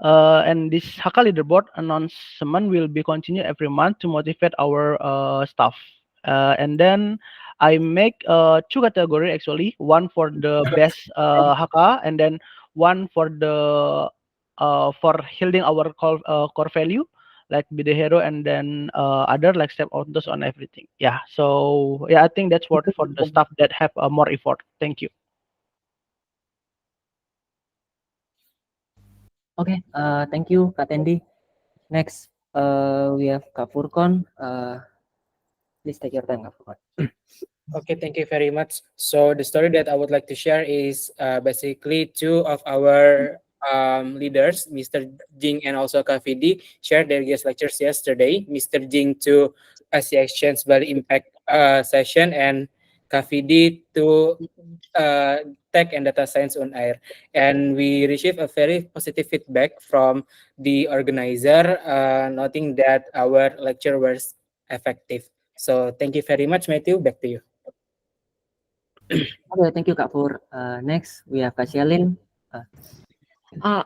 And this Haka leaderboard announcement will be continued every month to motivate our staff. And then I make 2 category actually, one for the best Haka and then one for the for holding our core value like be the hero and then other like step autos on everything. Yeah, so yeah, I think that's what for the stuff that have more effort. Thank you. Okay, thank you, Kak Tendi. Next, we have Kak Furkon. Please take your time, Kak Furqan. Okay, thank you very much. So the story that I would like to share is basically two of our leaders, Mr. Jing and also Kak Vidi, shared their guest lectures yesterday. Mr. Jing to Asia Exchange Bali Impact session and Kak Vidi to tech and data science on air. And we received a very positive feedback from the organizer, noting that our lecture was effective. So thank you very much, Matthew. Back to you. Okay, thank you, Kak Fur. Next, we have Kak Shalin.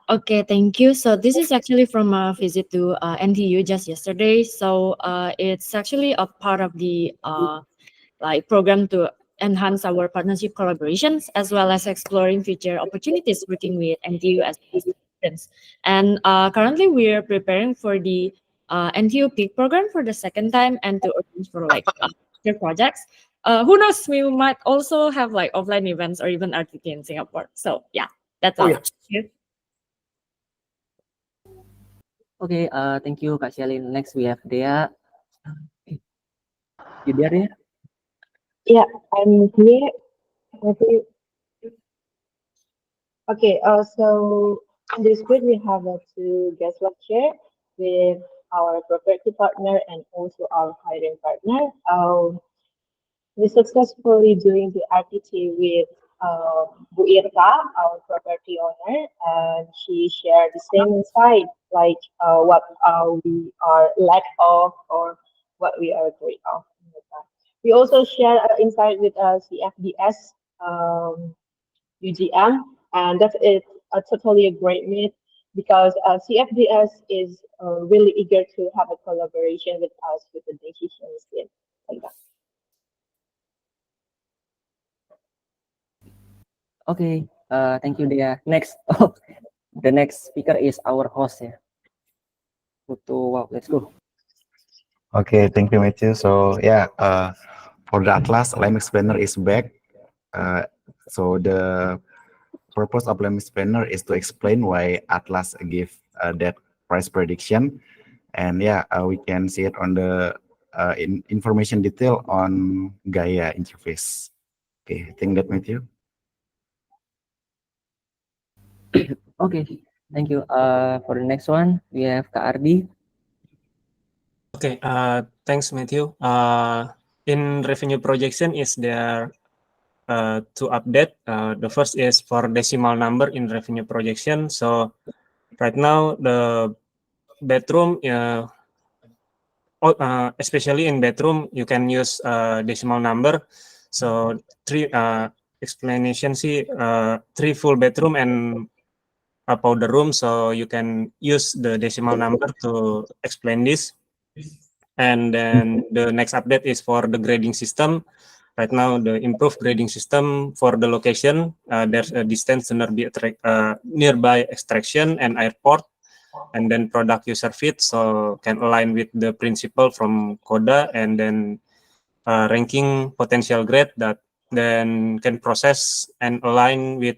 Okay, thank you. So this is actually from a visit to NTU just yesterday. So it's actually a part of the like program to enhance our partnership collaborations as well as exploring future opportunities working with NTU as students. And currently we are preparing for the NTU PEAK program for the second time and to arrange for like future projects. Who knows, we might also have like offline events or even RTT in Singapore. So yeah, that's all. Oh, yeah. Thank you. Okay, thank you, Kak Shalin. Next, we have Dea. You there, Dea? Yeah, I'm here. Okay, so in this group we have two guest lecture with our property partner and also our hiring partner. We successfully doing the RTT with Bu Irta, our property owner, and she shared the same insight, like what we are lack of or what we are great of. We also share insight with CFDS UGM, and that's it. Totally a great meet because CFDS is really eager to have a collaboration with us with the decisions like that. Okay, thank you, Dea. Next, oh, the next speaker is our host, ya. Putu, wow, let's go. Okay, thank you, Matthew. So yeah, for the Atlas, Lime Explainer is back. So the purpose of Lime Explainer is to explain why Atlas give that price prediction, and yeah, we can see it on the information detail on Gaia interface. Okay, I think that, Matthew. Okay, thank you. For the next one, we have Kak Ardi. Okay, thanks, Matthew. In revenue projection, is there to update? The first is for decimal number in revenue projection. So right now the bedroom, especially in bedroom, you can use decimal number. So three explanation see 3 full bedroom and a powder room. So you can use the decimal number to explain this. And then the next update is for the grading system. Right now, the improved grading system for the location, there's a distance to nearby extraction and airport, and then product user fit, so can align with the principle from CODA, and then ranking potential grade that then can process and align with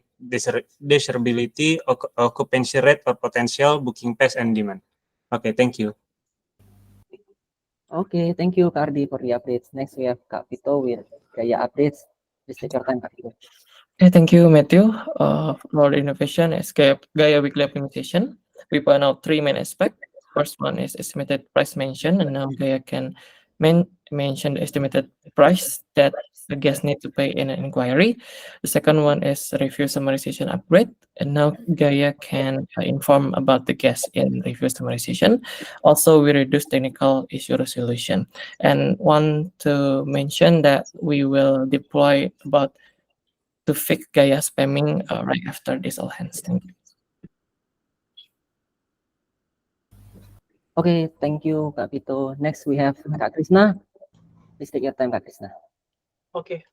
desirability, occupancy rate, or potential booking pace and demand. Okay, thank you. Okay, thank you, Kak Ardi, for the updates. Next, we have Kak Vito with Gaya updates. Please take your time, Kak Vito. Okay, thank you, Matthew. For the innovation escape Gaia weekly optimization, we point out 3 main aspects. First one is estimated price mention, and now Gaia can mention the estimated price that the guest need to pay in an inquiry. The second one is review summarization upgrade, and now Gaia can inform about the guest in review summarization. Also, we reduce technical issue resolution. And want to mention that we will deploy about to fix Gaia spamming right after this all hands. Thank you. Okay, thank you, Kak Vito. Next, we have Kak Krishna. Please take your time, Kak Krishna. Okay,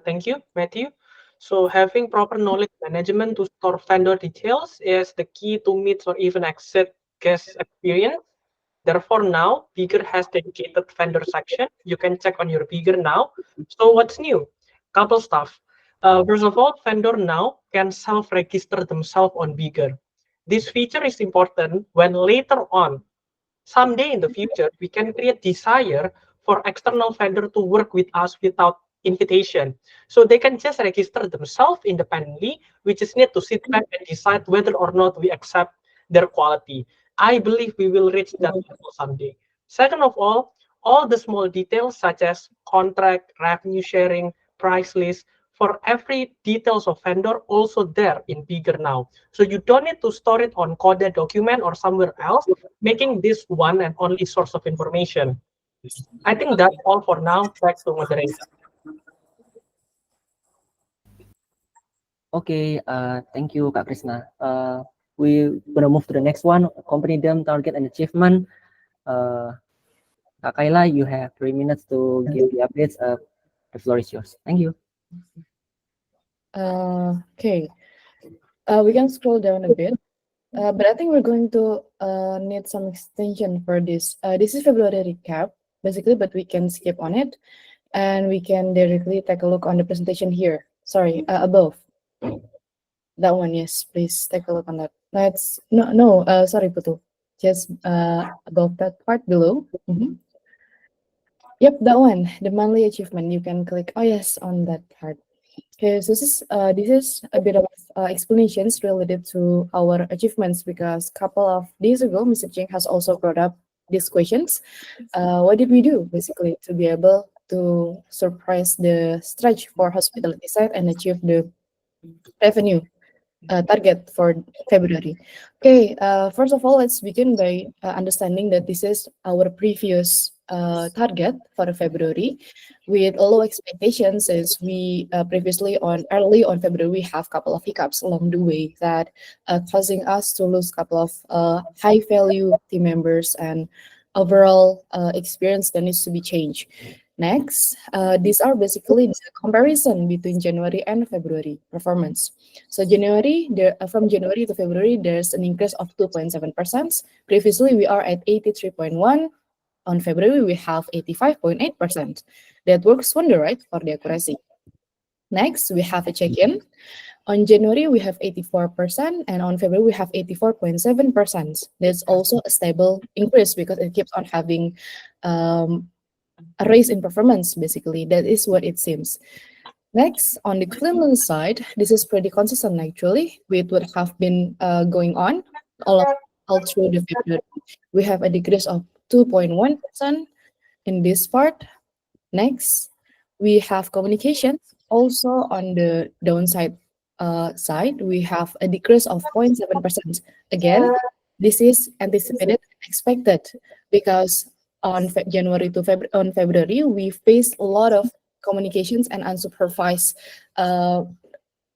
thank you, Matthew. So having proper knowledge management to store vendor details is the key to meet or even exceed guest experience. Therefore, now Bigger has dedicated vendor section. You can check on your Bigger now. So what's new? Couple stuff. First of all, vendor now can self-register themselves on Bigger. This feature is important when later on, someday in the future, we can create desire for external vendor to work with us without invitation. So they can just register themselves independently. We just need to sit back and decide whether or not we accept their quality. I believe we will reach that level someday. Second of all the small details such as contract, revenue sharing, price list, for every details of vendor also there in bigger now. So you don't need to store it on coded document or somewhere else, making this one and only source of information. I think that's all for now. Back to moderator. Okay, thank you, Kak Krishna. We gonna move to the next one, company name, target, and achievement. Kak Kayla, you have 3 minutes to give the updates. The floor is yours. Thank you. Okay. We can scroll down a bit. But I think we're going to need some extension for this. This is February recap, basically, but we can skip on it. And we can directly take a look on the presentation here. Sorry, above. That one, yes, please take a look on that. Sorry, Putu. Just above that part below. Yep, that one, the monthly achievement. You can click, oh yes, on that part. Okay, so this is a bit of explanations related to our achievements because a couple of days ago, Mr. Cheng has also brought up these questions. What did we do basically to be able to surprise the stretch for hospitality side and achieve the revenue target for February? Okay, first of all, let's begin by understanding that this is our previous target for February with low expectations as we early on February we have a couple of hiccups along the way that causing us to lose a couple of high value team members and overall experience that needs to be changed. Next, these are basically the comparison between January and February performance. So from January to February, there's an increase of 2.7%. Previously, we are at 83.1. On February, we have 85.8%. That works wonder, right, for the accuracy. Next, we have a check-in. On January, we have 84%, and on February, we have 84.7%. That's also a stable increase because it keeps on having a raise in performance, basically. That is what it seems. Next, on the cleanliness side, this is pretty consistent actually with what have been going on all through the February. We have a decrease of 2.1% in this part. Next, we have communication. Also on the downside side, we have a decrease of 0.7%. Again, this is anticipated, expected, because on February, we faced a lot of communications and unsupervised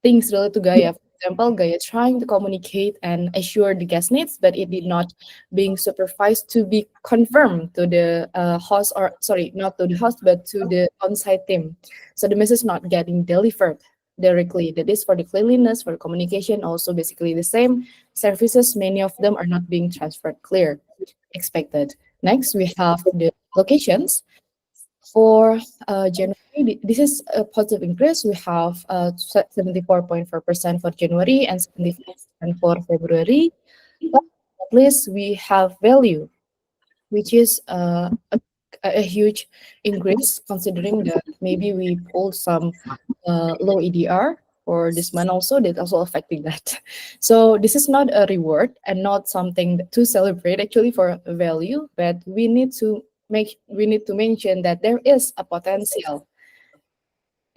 things related to Gaia. For example, Gaia trying to communicate and assure the guest needs, but it did not being supervised to be confirmed to the host, or sorry, not to the host, but to the on-site team. So the message not getting delivered directly. That is for the cleanliness, for the communication, also basically the same services. Many of them are not being transferred clear, expected. Next, we have the locations. For January, this is a positive increase. We have 74.4% for January and 75% for February. But at least we have value, which is a huge increase considering that maybe we pulled some low EDR for this month also, that also affecting that. So this is not a reward and not something to celebrate actually for value, but we need to mention that there is a potential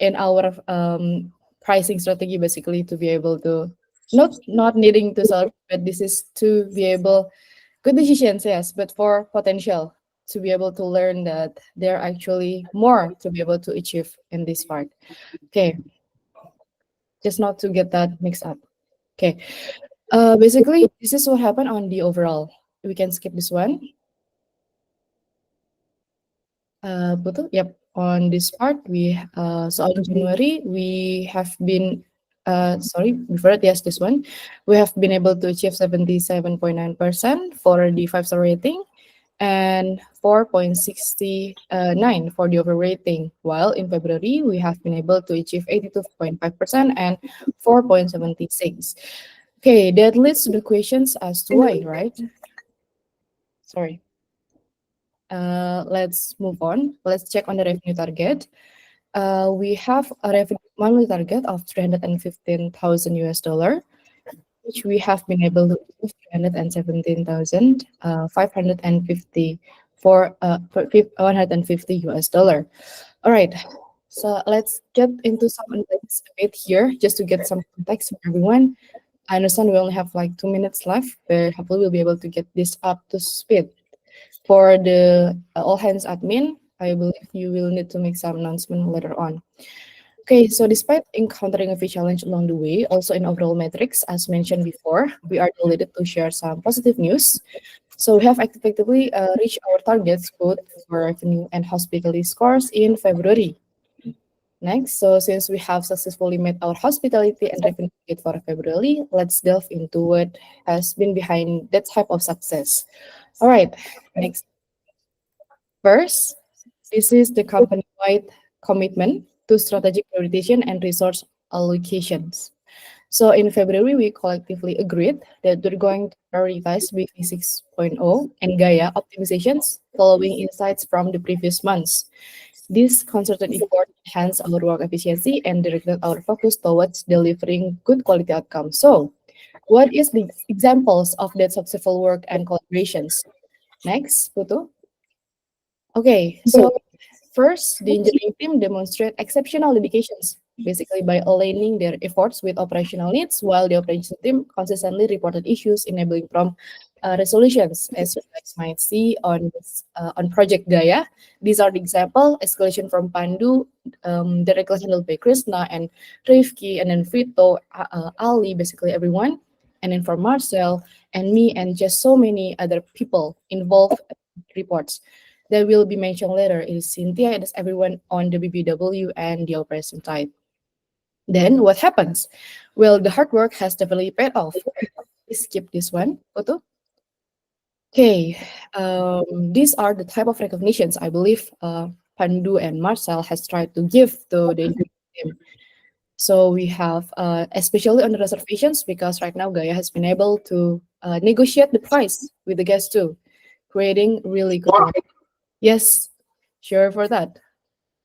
in our pricing strategy, basically to be able to not needing to sell, but this is to be able good decisions, yes, but for potential to be able to learn that there are actually more to be able to achieve in this part. Okay, just not to get that mixed up. Okay, basically this is what happened on the overall. We can skip this one. Betul? Yep. On this part, so on January we have been before that, yes, this one, we have been able to achieve 77.9% for the 5-star rating and 4.69 for the over rating. While in February we have been able to achieve 82.5% and 4.76. Okay, that leads to the questions as to why, right? Sorry. Let's move on. Let's check on the revenue target. We have a revenue monthly target of 315,000 US dollar, which we have been able to achieve 317,550 for 150 US dollar. All right, so let's get into some analytics a bit here, just to get some context for everyone. I understand we only have like 2 minutes left, but hopefully we'll be able to get this up to speed. For the all hands admin, I believe you will need to make some announcement later on. Okay, so despite encountering a few challenges along the way, also in overall metrics, as mentioned before, we are delighted to share some positive news. So we have effectively reached our targets both for revenue and hospitality scores in February. Next, so since we have successfully met our hospitality and revenue target for February, let's delve into what has been behind that type of success. All right, next. First, this is the company-wide commitment to strategic prioritization and resource allocations. So in February, we collectively agreed that we're going to prioritize BV 6.0 and Gaia optimizations following insights from the previous months. This concerted effort enhanced our work efficiency and directed our focus towards delivering good quality outcomes. So, what is the examples of that successful work and collaborations? Next, Putu. Okay, so first, the engineering team demonstrate exceptional dedications, basically by aligning their efforts with operational needs, while the operations team consistently reported issues enabling prompt resolutions, as you guys might see on Project Gaia. These are the example: escalation from Pandu, directly handled by Krishna and Rifki, and then Vito, Ali, basically everyone, and then for Marcel and me, and just so many other people involved reports that will be mentioned later. It is Cynthia, it is everyone on the BBW and the operation side. Then what happens? Well, the hard work has definitely paid off. Please skip this one, Photo. Okay, these are the type of recognitions I believe Pandu and Marcel has tried to give to the team. So we have, especially on the reservations, because right now Gaia has been able to negotiate the price with the guests too, creating really good. Yes, sure for that.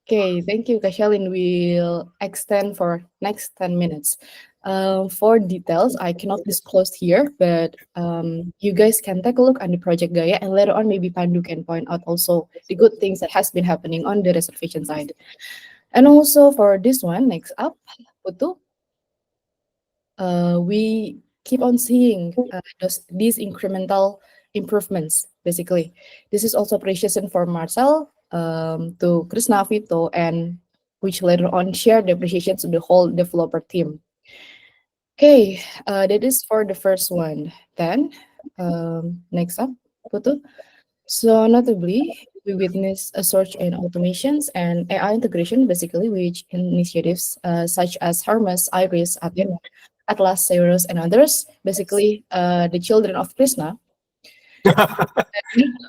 Okay, thank you, Kashalin. We'll extend for next 10 minutes. For details, I cannot disclose here, but you guys can take a look on the Project Gaia, and later on, maybe Pandu can point out also the good things that has been happening on the reservation side. And also for this one, next up, Putu, we keep on seeing these incremental improvements, basically. This is also appreciation for Marcel, to Krishna, Vito, and which later on shared the appreciation to the whole developer team. Okay, that is for the first one. Then, next up, Putu. So notably, we witnessed a surge in automations and AI integration, basically, which initiatives such as Hermes, Iris, Athena, Atlas, Cyrus, and others, basically the children of Krishna,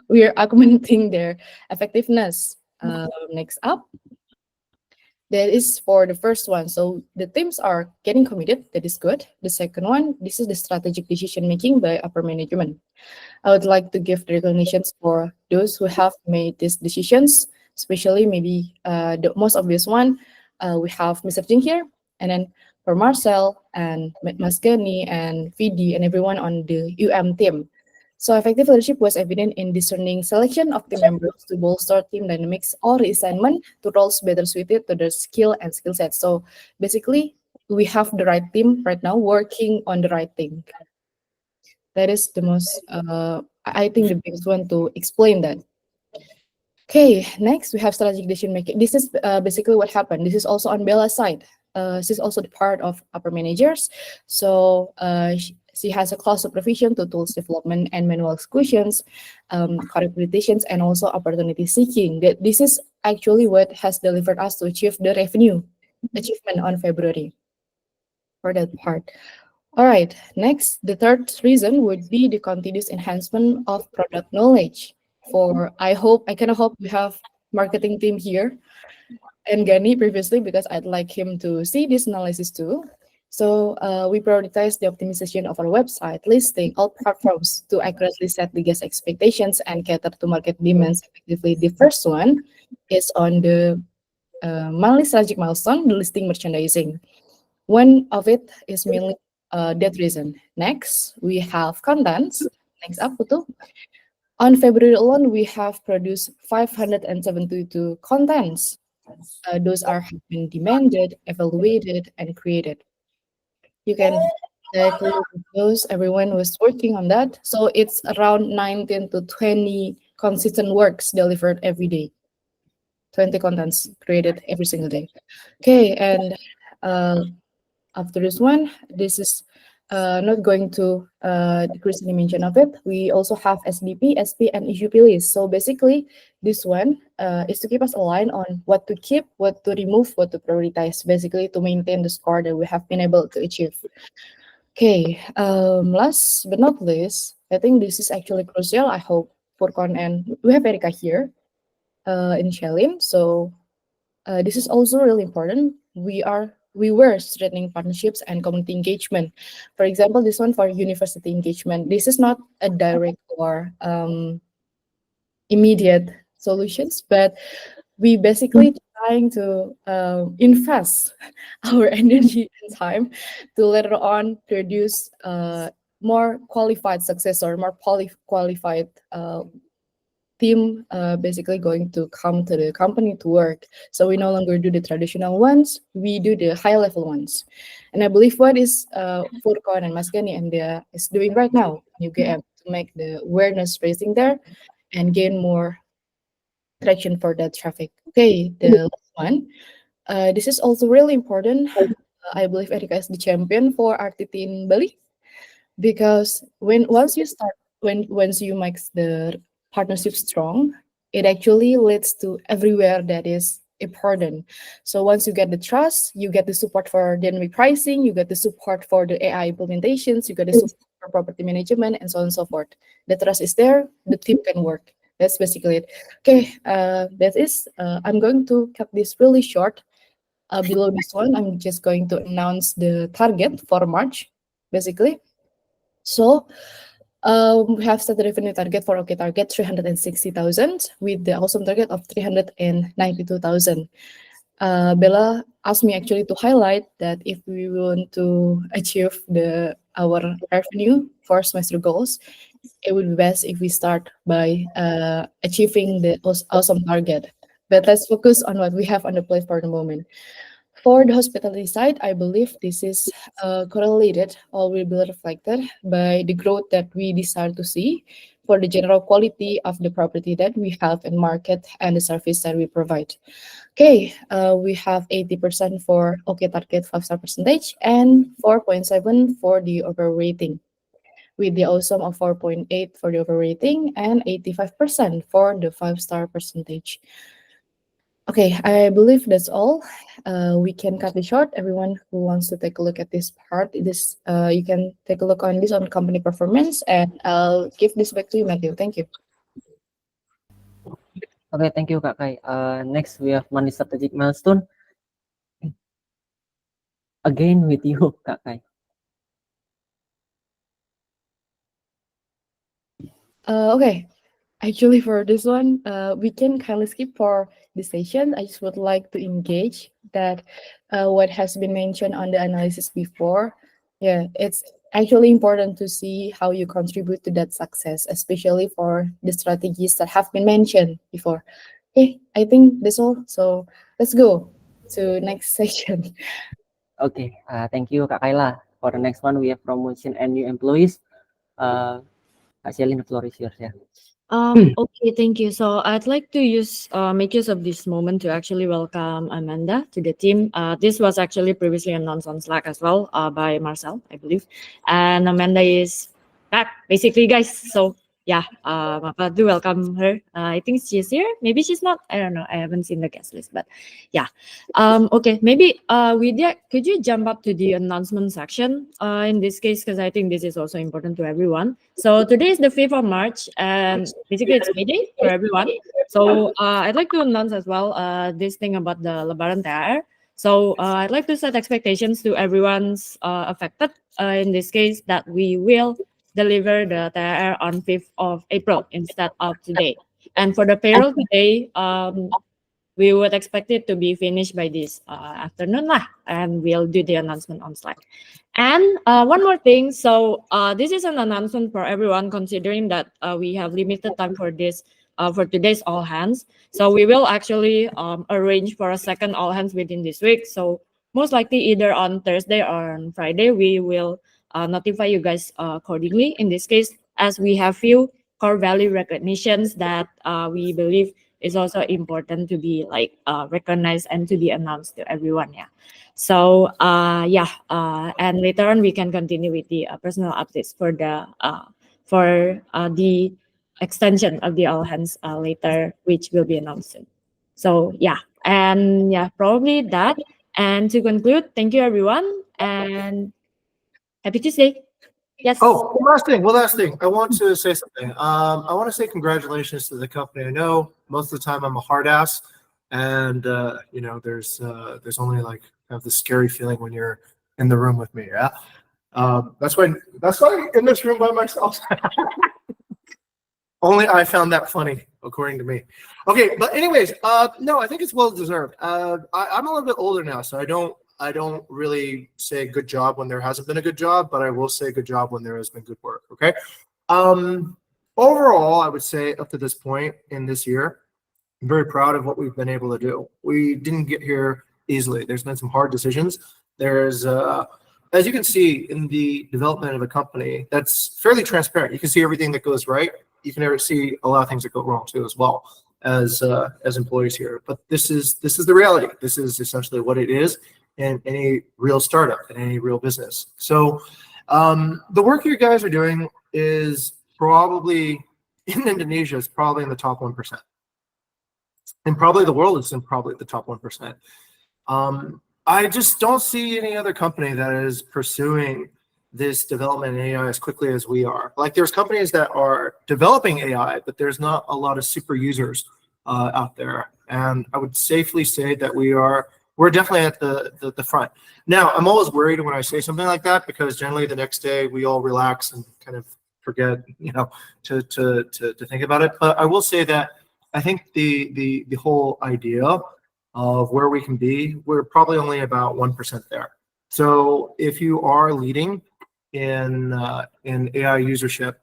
we are augmenting their effectiveness. Next up, that is for the first one. So the teams are getting committed. That is good. The second one, this is the strategic decision making by upper management. I would like to give the recognitions for those who have made these decisions, especially maybe the most obvious one. We have Mr. Jing here, and then for Marcel and Mas Gani and VD and everyone on the UM team. So effective leadership was evident in discerning selection of team members to bolster team dynamics or reassignment to roles better suited to their skill and skill set. So basically, we have the right team right now working on the right thing. That is the most, I think, the biggest one to explain that. Okay, next we have strategic decision making. This is basically what happened. This is also on Bella's side. This is also the part of upper managers. So she has a close supervision to tools development and manual executions, corrections, and also opportunity seeking. This is actually what has delivered us to achieve the revenue achievement on February for that part. All right, next, the third reason would be the continuous enhancement of product knowledge. I kind of hope we have marketing team here and Gani previously, because I'd like him to see this analysis too. So we prioritize the optimization of our website, listing, all platforms to accurately set the guest expectations and cater to market demands effectively. The first one is on the monthly strategic milestone, the listing merchandising. One of it is mainly that reason. Next, we have contents. Next up, Putu. On February alone, we have produced 572 contents. Those have been demanded, evaluated, and created. You can directly look at those. Everyone was working on that. So it's around 19 to 20 consistent works delivered every day. 20 contents created every single day. Okay, and after this one, this is not going to decrease any mention of it. We also have SDP, SP, and EUP list. So basically, this one is to keep us aligned on what to keep, what to remove, what to prioritize, basically to maintain the score that we have been able to achieve. Okay, last but not least, I think this is actually crucial. I hope Furkon and we have Erika here in Shelin. So this is also really important. We were strengthening partnerships and community engagement. For example, this one for university engagement. This is not a direct or immediate solutions, but we basically trying to invest our energy and time to later on produce more qualified successor, more qualified team basically going to come to the company to work. So we no longer do the traditional ones, we do the high level ones. And I believe what is Furkon and Mas Gani and is doing right now in UGM to make the awareness raising there and gain more traction for that traffic. Okay, the last one. This is also really important. I believe Erika is the champion for RTT in Bali because once you make the partnership strong, it actually leads to everywhere that is important. So once you get the trust, you get the support for dynamic pricing, you get the support for the AI implementations, you get the support for property management, and so on and so forth. The trust is there, the team can work. That's basically it. Okay, that is. I'm going to cut this really short. Below this one, I'm just going to announce the target for March, basically. So we have set the revenue target for OK Target 360,000 with the awesome target of 392,000. Bella asked me actually to highlight that if we want to achieve our revenue for semester goals, it would be best if we start by achieving the awesome target. But let's focus on what we have on the plate for the moment. For the hospitality side, I believe this is correlated or will be reflected by the growth that we desire to see for the general quality of the property that we have in market and the service that we provide. Okay, we have 80% for OK Target 5-star percentage and 4.7 for the overall rating, with the awesome of 4.8 for the overall rating and 85% for the 5-star percentage. Okay, I believe that's all. We can cut it short. Everyone who wants to take a look at this part, you can take a look on this on company performance, and I'll give this back to you, Matthew. Thank you. Okay, thank you, Kak Kai. Next, we have money strategic milestone. Again with you, Kak Kai. Okay, actually for this one, we can kindly skip for this session. I just would like to engage that what has been mentioned on the analysis before. Yeah, it's actually important to see how you contribute to that success, especially for the strategies that have been mentioned before. Okay, I think that's all. So let's go to next session. Okay, thank you, Kak Kaila. For the next one, we have promotion and new employees. Kak Shelin, the floor is yours. Yeah. Okay, thank you. So I'd like to make use of this moment to actually welcome Amanda to the team. This was actually previously announced on Slack as well by Marcel, I believe. And Amanda is back, basically, guys. So yeah, do welcome her. I think she's here. Maybe she's not. I don't know. I haven't seen the guest list, but yeah. Okay, maybe Widya, could you jump up to the announcement section in this case, because I think this is also important to everyone. So today is the 5th of March, and basically it's May Day for everyone. So I'd like to announce as well this thing about the Lebaran THR. So I'd like to set expectations to everyone's affected. In this case, that we will deliver the THR on 5th of April instead of today. And for the payroll today, we would expect it to be finished by this afternoon lah, and we'll do the announcement on Slack. And one more thing, so this is an announcement for everyone, considering that we have limited time for this for today's all hands. So we will actually arrange for a second all hands within this week. So most likely either on Thursday or on Friday, we will notify you guys accordingly. In this case, as we have few core value recognitions that we believe is also important to be like recognized and to be announced to everyone. Yeah. So and later on we can continue with the personal updates for the extension of the all hands later, which will be announced soon. So probably that. And to conclude, thank you everyone, and happy Tuesday. Yes. Oh, one last thing. I want to say something. I want to say congratulations to the company. I know most of the time I'm a hard ass, and there's only like have this scary feeling when you're in the room with me. Yeah. That's why I'm in this room by myself. Only I found that funny, according to me. Okay, but anyways, no, I think it's well deserved. I'm a little bit older now, so I don't really say good job when there hasn't been a good job, but I will say good job when there has been good work. Okay. Overall, I would say up to this point in this year, I'm very proud of what we've been able to do. We didn't get here easily. There's been some hard decisions. There's, as you can see in the development of a company, that's fairly transparent. You can see everything that goes right. You can never see a lot of things that go wrong too, as well as employees here. But this is the reality. This is essentially what it is in any real startup, in any real business. So the work you guys are doing is probably in Indonesia is probably in the top 1%. And probably the world is in probably the top 1%. I just don't see any other company that is pursuing this development in AI as quickly as we are. Like there's companies that are developing AI, but there's not a lot of super users out there. And I would safely say that we're definitely at the front. Now, I'm always worried when I say something like that, because generally the next day we all relax and kind of forget, to think about it. But I will say that I think the whole idea of where we can be, we're probably only about 1% there. So if you are leading in AI usership,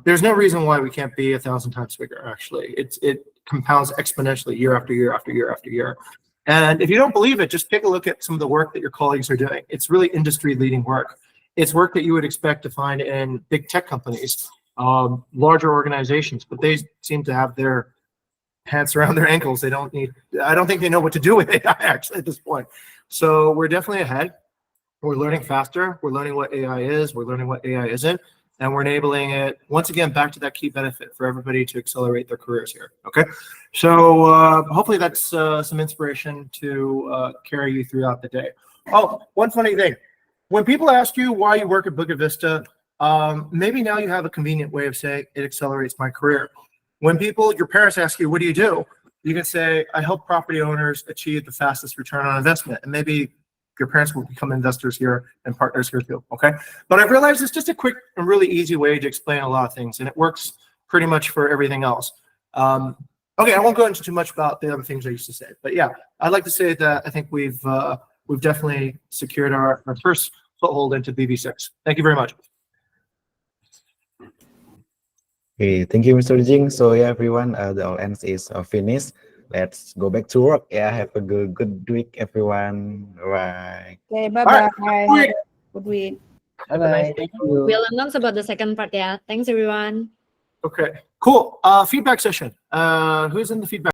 there's no reason why we can't be 1,000 times bigger. Actually, it compounds exponentially year after year after year after year. And if you don't believe it, just take a look at some of the work that your colleagues are doing. It's really industry-leading work. It's work that you would expect to find in big tech companies, larger organizations, but they seem to have their pants around their ankles. I don't think they know what to do with AI actually at this point. So we're definitely ahead. We're learning faster. We're learning what AI is. We're learning what AI isn't. And we're enabling it, once again, back to that key benefit for everybody to accelerate their careers here. Okay. So hopefully that's some inspiration to carry you throughout the day. Oh, one funny thing. When people ask you why you work at Bukit Vista, maybe now you have a convenient way of saying it accelerates my career. When your parents ask you, what do? You can say, I help property owners achieve the fastest return on investment. And maybe your parents will become investors here and partners here too, okay? But I've realized it's just a quick and really easy way to explain a lot of things, and it works pretty much for everything else. Okay, I won't go into too much about the other things I used to say, but yeah, I'd like to say that I think we've definitely secured our first foothold into BB6. Thank you very much. Okay, thank you, Mr. Jing. So yeah, everyone, the all ends is finished. Let's go back to work. Yeah, have a good week, everyone. Bye. Okay, bye-bye. Bye. Good week. Bye-bye. Thank you. We'll announce about the second part. Yeah. Thanks everyone. Okay, cool. Feedback session. Who's in the feedback?